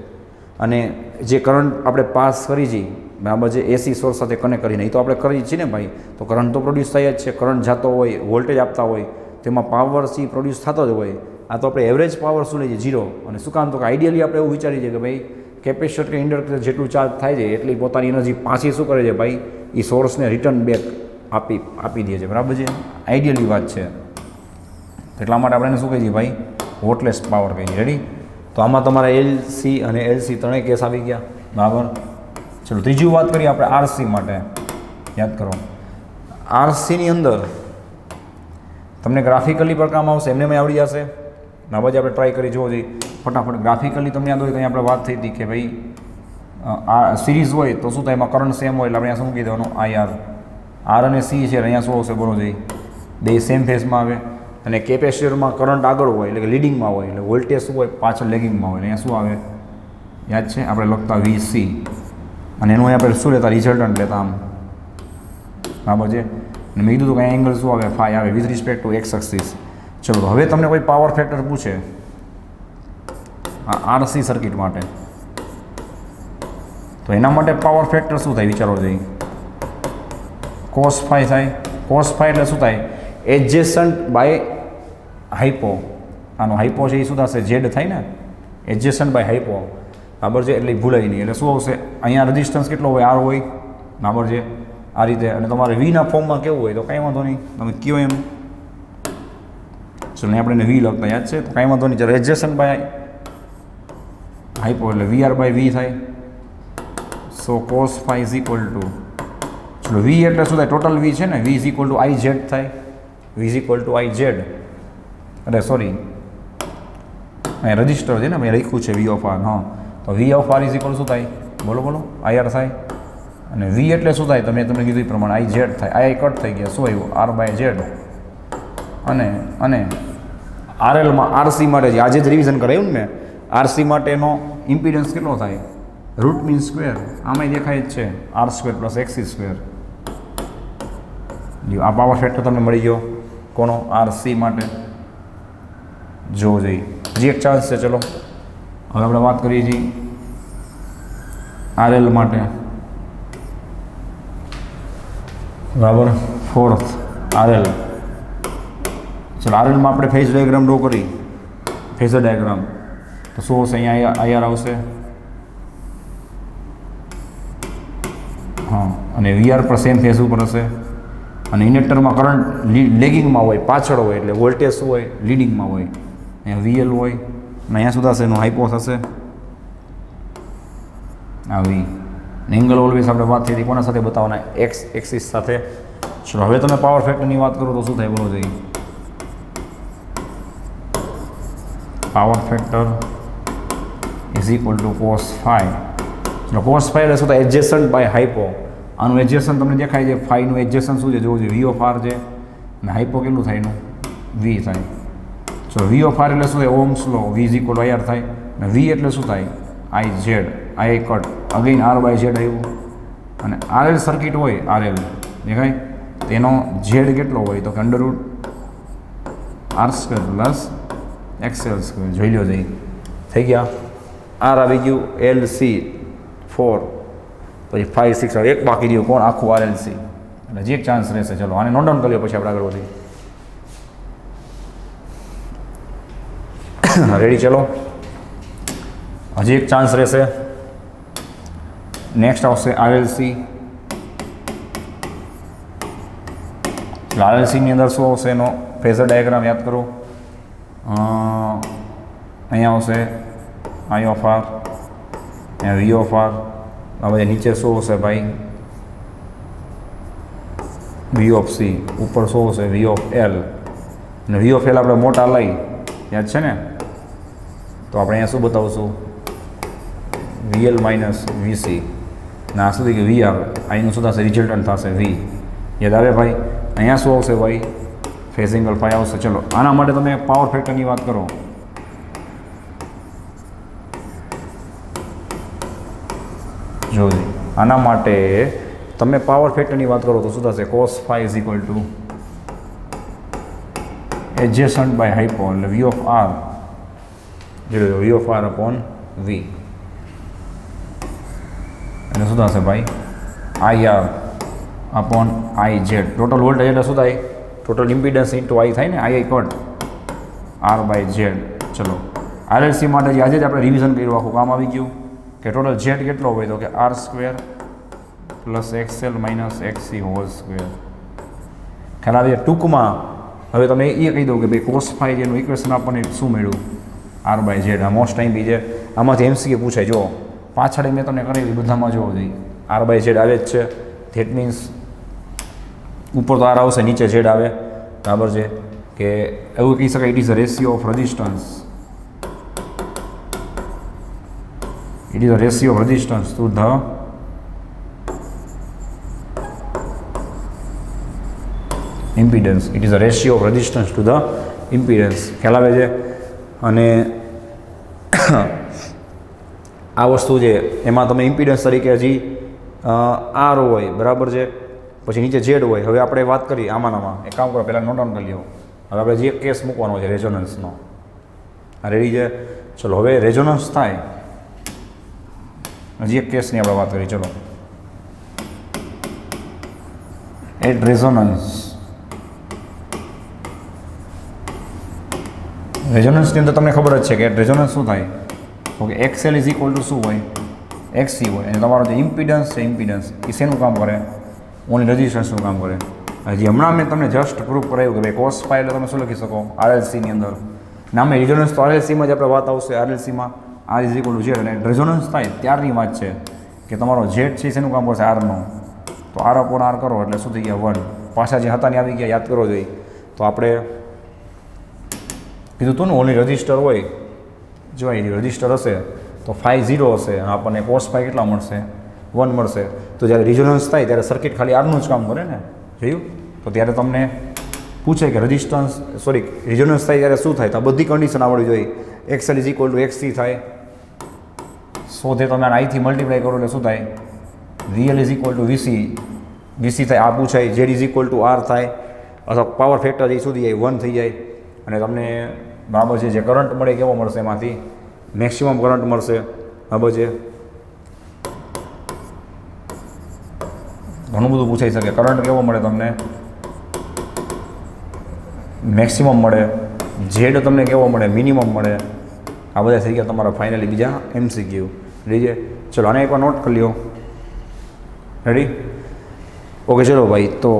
અને જે કરંટ આપણે પાસ કરી છીએ, બરાબર છે, AC સોર્સ સાથે કનેક્ટ કરીને, એ તો આપણે કરીએ છીએ ને ભાઈ, તો કરંટ તો પ્રોડ્યુસ થાય જ છે. કરંટ જતો હોય, વોલ્ટેજ આપતા હોય, તેમાં પાવર સી પ્રોડ્યુસ થતો જ હોય. આ તો આપણે એવરેજ પાવર શું લઈએ, 0. અને શું કામ, તો કે આઈડિયલી આપણે એવું વિચારીએ છીએ કે ભાઈ કેપેસિટર કે ઇન્ડક્ટર જેટલું ચાર્જ થાય છે એટલી પોતાની એનર્જી પાછી શું કરે છે ભાઈ, એ સોર્સને રિટર્ન બેક આપી દે છે, બરાબર છે. આઈડિયલી વાત છે, એટલા માટે આપણે એને શું કહીએ છીએ ભાઈ, વોટલેસ પાવર કહીએ. રેડી. તો આમાં તમારા LC અને LC ત્રણેય કેસ આવી ગયા, બરાબર. ચલો ત્રીજી વાત કરીએ આપણે RC માટે. યાદ કરો, RCની અંદર તમને ગ્રાફિકલી પણ કામ આવશે, એમને આવડી જશે. બરાબર છે, આપણે ટ્રાય કરી જોવો જોઈએ ફટાફટ. ગ્રાફિકલી તમને યાદ હોય તો અહીંયા આપણે વાત થઈ હતી કે ભાઈ આ સિરીઝ હોય તો શું થાય, એમાં કરંટ સેમ હોય એટલે આપણે અહીંયા શું કહી દેવાનું, IR. R અને C છે અહીંયા શું આવશે, બોલો જોઈએ, બે સેમ ફેઝમાં આવે. અને કેપેસિટરમાં કરંટ આગળ હોય એટલે કે લીડિંગમાં હોય, એટલે વોલ્ટેજ શું હોય, પાછળ લેગિંગમાં હોય. અહીંયા શું આવે, યાદ છે, આપણે લખતા VC. અને એનું આપણે શું લેતા, રિઝલ્ટન્ટ લેતા આમ, બરાબર છે. અને મેં કીધું તો કંઈ એંગલ શું આવે, ફાઈ આવે with respect to x axis. ચલો તો હવે તમને કોઈ પાવર ફેક્ટર પૂછે આ RC સર્કિટ માટે, તો એના માટે પાવર ફેક્ટર શું થાય વિચારો જોઈએ, cos phi થાય. cos phi એટલે શું થાય, એડજેસન્ટ બાય હાઇપો. આનો હાઇપો છે એ શું થશે, Z થાય ને, એડજેસન્ટ બાય હાઇપો, બરાબર છે. એટલે ભૂલાય નહીં. એટલે શું આવશે, અહીંયા રેઝિસ્ટન્સ કેટલો હોય, R હોય, બરાબર છે, આ રીતે. અને તમારે વીના ફોર્મમાં કેવું હોય તો કાંઈ વાંધો નહીં, તમે કયો એમ. ચલો આપણે V લખતા યાદ છે, તો કાંઈ વાંધો નહીં. જ્યારે એડજેસન્ટ બાય હાઈપો એટલે વીઆર બાય વી થાય. So cos phi is equal to, ચલો વી એટલે શું થાય, ટોટલ વી છે ને, V is equal to I Z થાય. V is equal to I Z, અરે સોરી અહીંયા રજિસ્ટર છે ને મેં લખ્યું છે વી ઓફ આર. હા, તો V of R is equal શું થાય, બોલો બોલો, આઈ આર થાય. અને વી એટલે શું થાય, તમે તમને કીધું એ પ્રમાણે આઈ ઝેડ થાય. આઈ કટ થઈ ગયા, શું આવ્યું, આર બાય ઝેડ. અને આરએલમાં આરસી માટે જે આજે જ રિવિઝન કરાયું ને મેં, આરસી માટેનો ઇમ્પિડન્સ કેટલો થાય, રૂટ મીન સ્ક્વેર. આમાંય દેખાય જ છે, આર સ્ક્વેર પ્લસ એક્સી સ્ક્વેર. જો આ પાવર ફેક્ટર તમને મળી ગયો કોનો, આરસી માટે. જોવો જોઈએ, હજી એક ચાન્સ છે. ચલો હવે આપણે વાત કરીએ છીએ આરએલ માટે. બરાબર, ફોર્થ આરએલ. ચલો આરએલમાં આપણે ફેઝ ડાયાગ્રામ ડ્રો કરી, ફેઝર ડાયાગ્રામ. તો શું હશે, અહીંયા આઈઆર આવશે. હા, અને વીઆર પર સેમ ફેઝ ઉપર હશે. અને ઇન્ડક્ટરમાં કરંટ લેગિંગમાં હોય, પાછળ હોય, એટલે વોલ્ટેજ શું હોય, લીડિંગમાં હોય. અહીંયા વીએલ હોય અને અહીંયા શું થશે, એનું હાઈપો થશે આ વી. એંગલ ઓલવેઝ આપણે વાત થઈ હતી કોના સાથે બતાવવાના, એક્સ એક્સિસ સાથે. ચલો હવે તમે પાવર ફેક્ટરની વાત કરો તો શું થાય, બોલો જોઈએ. Power factor is equal to cos phi. ચલો કોસ ફાઈ એટલે શું થાય, એડજેસન્ટ બાય હાઈપો. આનું એડજેસન્ટ તમને દેખાય છે, ફાઈનું એડજેસન્ટ શું છે જોવું જોઈએ, વી ઓફ આર છે. અને હાઈપો કેટલું થાય એનું, વી થાય. ચલો વી ઓફ આર એટલે શું થાય, Ohm's law, V is equal I R થાય. અને વી એટલે શું થાય, I Z, I cut, again R by Z આવ્યું. અને આરએલ સર્કિટ હોય, આરએલ દેખાય, તેનો ઝેડ કેટલો હોય તો કે under root R square plus XL square. જોઈ લો જઈ, થઈ ગયા. આર આવી ગયું, એલ સી 4, પછી 5 6 એક બાકી રહ્યું કોણ, આખું આરએલસી. એટલે જે એક ચાન્સ રહેશે. ચલો આને નોટ ડાઉન કરી લો, પછી આપણે આગળ વધીએ. રેડી, ચલો હજી એક ચાન્સ રહેશે. નેક્સ્ટ આવશે આરએલસી. આરએલસીની અંદર શું આવશે, એનો ફેઝર ડાયાગ્રામ યાદ કરો. અહીંયા આવશે આઈ ઓફ આર, અહીંયા વી ઓફ આર. હવે નીચે શું હશે ભાઈ, વી ઓફ સી. ઉપર શું હશે, વી ઓફ એલ. અને વી ઓફ એલ આપણે મોટા લઈ, યાદ છે ને, તો આપણે અહીંયા શું બતાવશું, વીએલ માઇનસ વીસી. અને આ સુધી કે વી આવે, અહીંનું શું થશે, રિઝલ્ટન્ટ થશે વી. યાદ આવે ભાઈ. અહીંયા શું આવશે ભાઈ, ફેઝ એંગલ ફાઈ આવશે. ચલો આના માટે તમે પાવર ફેક્ટરની વાત કરો. જો આના માટે તમે પાવર ફેક્ટરની વાત કરો તો શું થશે, cos phi is equal to adjacent by hypo, એટલે વી ઓફ આર, જો V of R upon V. એટલે શું થશે ભાઈ, I R upon I Z. Total voltage એટલે શું થાય, ટોટલ ઇમ્પિડન્સ ઇન્ટુ આઈ થાય ને, I cut R by Z. ચલો આરએલસી માટે જે આજે જ આપણે રિવિઝન કર્યું, આખું કામ આવી ગયું કે ટોટલ ઝેડ કેટલો હોય તો કે R square plus XL minus XC whole square. ખ્યાલ આવે ટૂંકમાં. હવે તમે એ કહી દો કે ભાઈ કોસ ફાઈ જેનું ઇક્વેશન આપણને શું મળ્યું, આર બાય ઝેડ. આ મોસ્ટ ટાઈમ બી છે, આમાંથી એમસીક્યુ પૂછાય. જો પાછળ મેં તમને કરેલી બધામાં જોવો જોઈએ, આર બાય ઝેડ આવે જ છે. ધેટ મીન્સ ઉપર તો આર આવશે, નીચે ઝેડ આવે, બરાબર છે. કે એવું કહી શકાય, it is a ratio of resistance. It is a ratio of resistance to the impedance. It is a ratio of resistance to the impedance. ખ્યાલ આવે છે. અને આ વસ્તુ છે એમાં તમે ઇમ્પિડન્સ તરીકે હજી આર હોય, બરાબર છે, પછી નીચે ઝેડ હોય. હવે આપણે વાત કરીએ આમાં એક કામ કરો, પહેલાં નોટ ડાઉન કરી લો. હવે આપણે જે કેસ મૂકવાનો છે રેઝોનન્સનો, આ રેડી છે. ચલો હવે રેઝોનન્સ થાય, હજી એક કેસની આપણે વાત કરીએ. ચલો એટ રેઝોનન્સ. રેઝોનન્સની અંદર તમને ખબર જ છે કે એટ રેઝોનન્સ શું થાય, okay, XL is equal to શું હોય, એક્સસી હોય. અને તમારો જે ઇમ્પિડન્સ છે, ઇમ્પિડન્સ એ શેનું કામ કરે, ઓનલી રેઝિસ્ટન્સનું કામ કરે. હજી હમણાં મેં તમને જસ્ટ પ્રૂફ કરાવ્યું કે ભાઈ કોસ ફાઈ એટલે તમે શું લખી શકો આરએલસીની અંદર. નામે રેઝોનન્સ તો આરએલસીમાં જ આપણે વાત આવશે. આરએલસીમાં R is equal to Z, અને રેઝોનન્સ થાય ત્યારની વાત છે કે તમારો ઝેડ છે શેનું કામ કરશે, આરનું. તો આર અપોન આર કરો એટલે શું થઈ ગયા 1. પાછા જે હતા ને આવી ગયા, યાદ કરવો જોઈએ. તો આપણે કીધું હતું ને ઓનલી રજિસ્ટર હોય, જો એ રજિસ્ટર હશે તો ફાઈ 0 હશે, આપણને કોસ ફાઈ કેટલા મળશે, 1 મળશે. તો જ્યારે રિઝોનન્સ થાય ત્યારે સર્કિટ ખાલી આરનું જ કામ કરે ને, જોયું. તો ત્યારે તમને પૂછે કે રિઝોનન્સ થાય ત્યારે શું થાય, તો આ બધી કન્ડિશન આવડવી જોઈએ. XL is equal two XC થાય, શોધે તમે આઈથી મલ્ટીપ્લાય કરો એટલે શું થાય, VL is equal two VC થાય, આ પૂછાય. Z is equal two R થાય, અથવા પાવર ફેક્ટર એ સુધી જાય 1 થઈ જાય. અને તમને બરાબર છે જે કરંટ મળે કેવો મળશે, એમાંથી મેક્સિમમ કરંટ મળશે. બરાબર છે, ઘણું બધું પૂછાઈ શકે. કરંટ કેવો મળે તમને, મેક્સિમમ મળે. ઝેડ તમને કેવો મળે, મિનિમમ મળે. આ બધા થઈ ગયા તમારા ફાઇનલી બીજા MCQ. રેડી છે, ચલો આને એકવાર નોટ કરી લ્યો. Ready, okay. ચલો ભાઈ, તો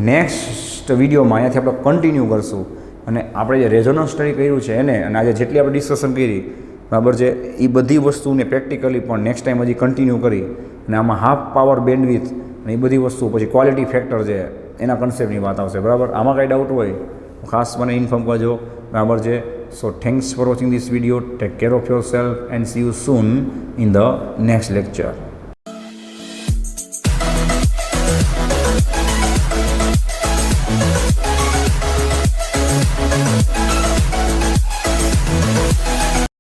નેક્સ્ટ વિડીયોમાં અહીંયાથી આપણે કન્ટિન્યુ કરશું. અને આપણે જે રેઝોનન્સ સ્ટડી કર્યું છે એને, અને આજે જેટલી આપણે ડિસ્કશન કરી, બરાબર છે, એ બધી વસ્તુને પ્રેક્ટિકલી પણ નેક્સ્ટ ટાઈમ હજી કન્ટિન્યુ કરી. અને આમાં હાફ પાવર બેન્ડવિથ અને એ બધી વસ્તુ, પછી ક્વોલિટી ફેક્ટર છે એના કન્સેપ્ટની વાત આવશે. બરાબર, આમાં કાંઈ ડાઉટ હોય ખાસ મને ઇન્ફોર્મ કરજો. બરાબર છે. સો thanks for watching this video. Take care of your self and C you soon in the next lecture.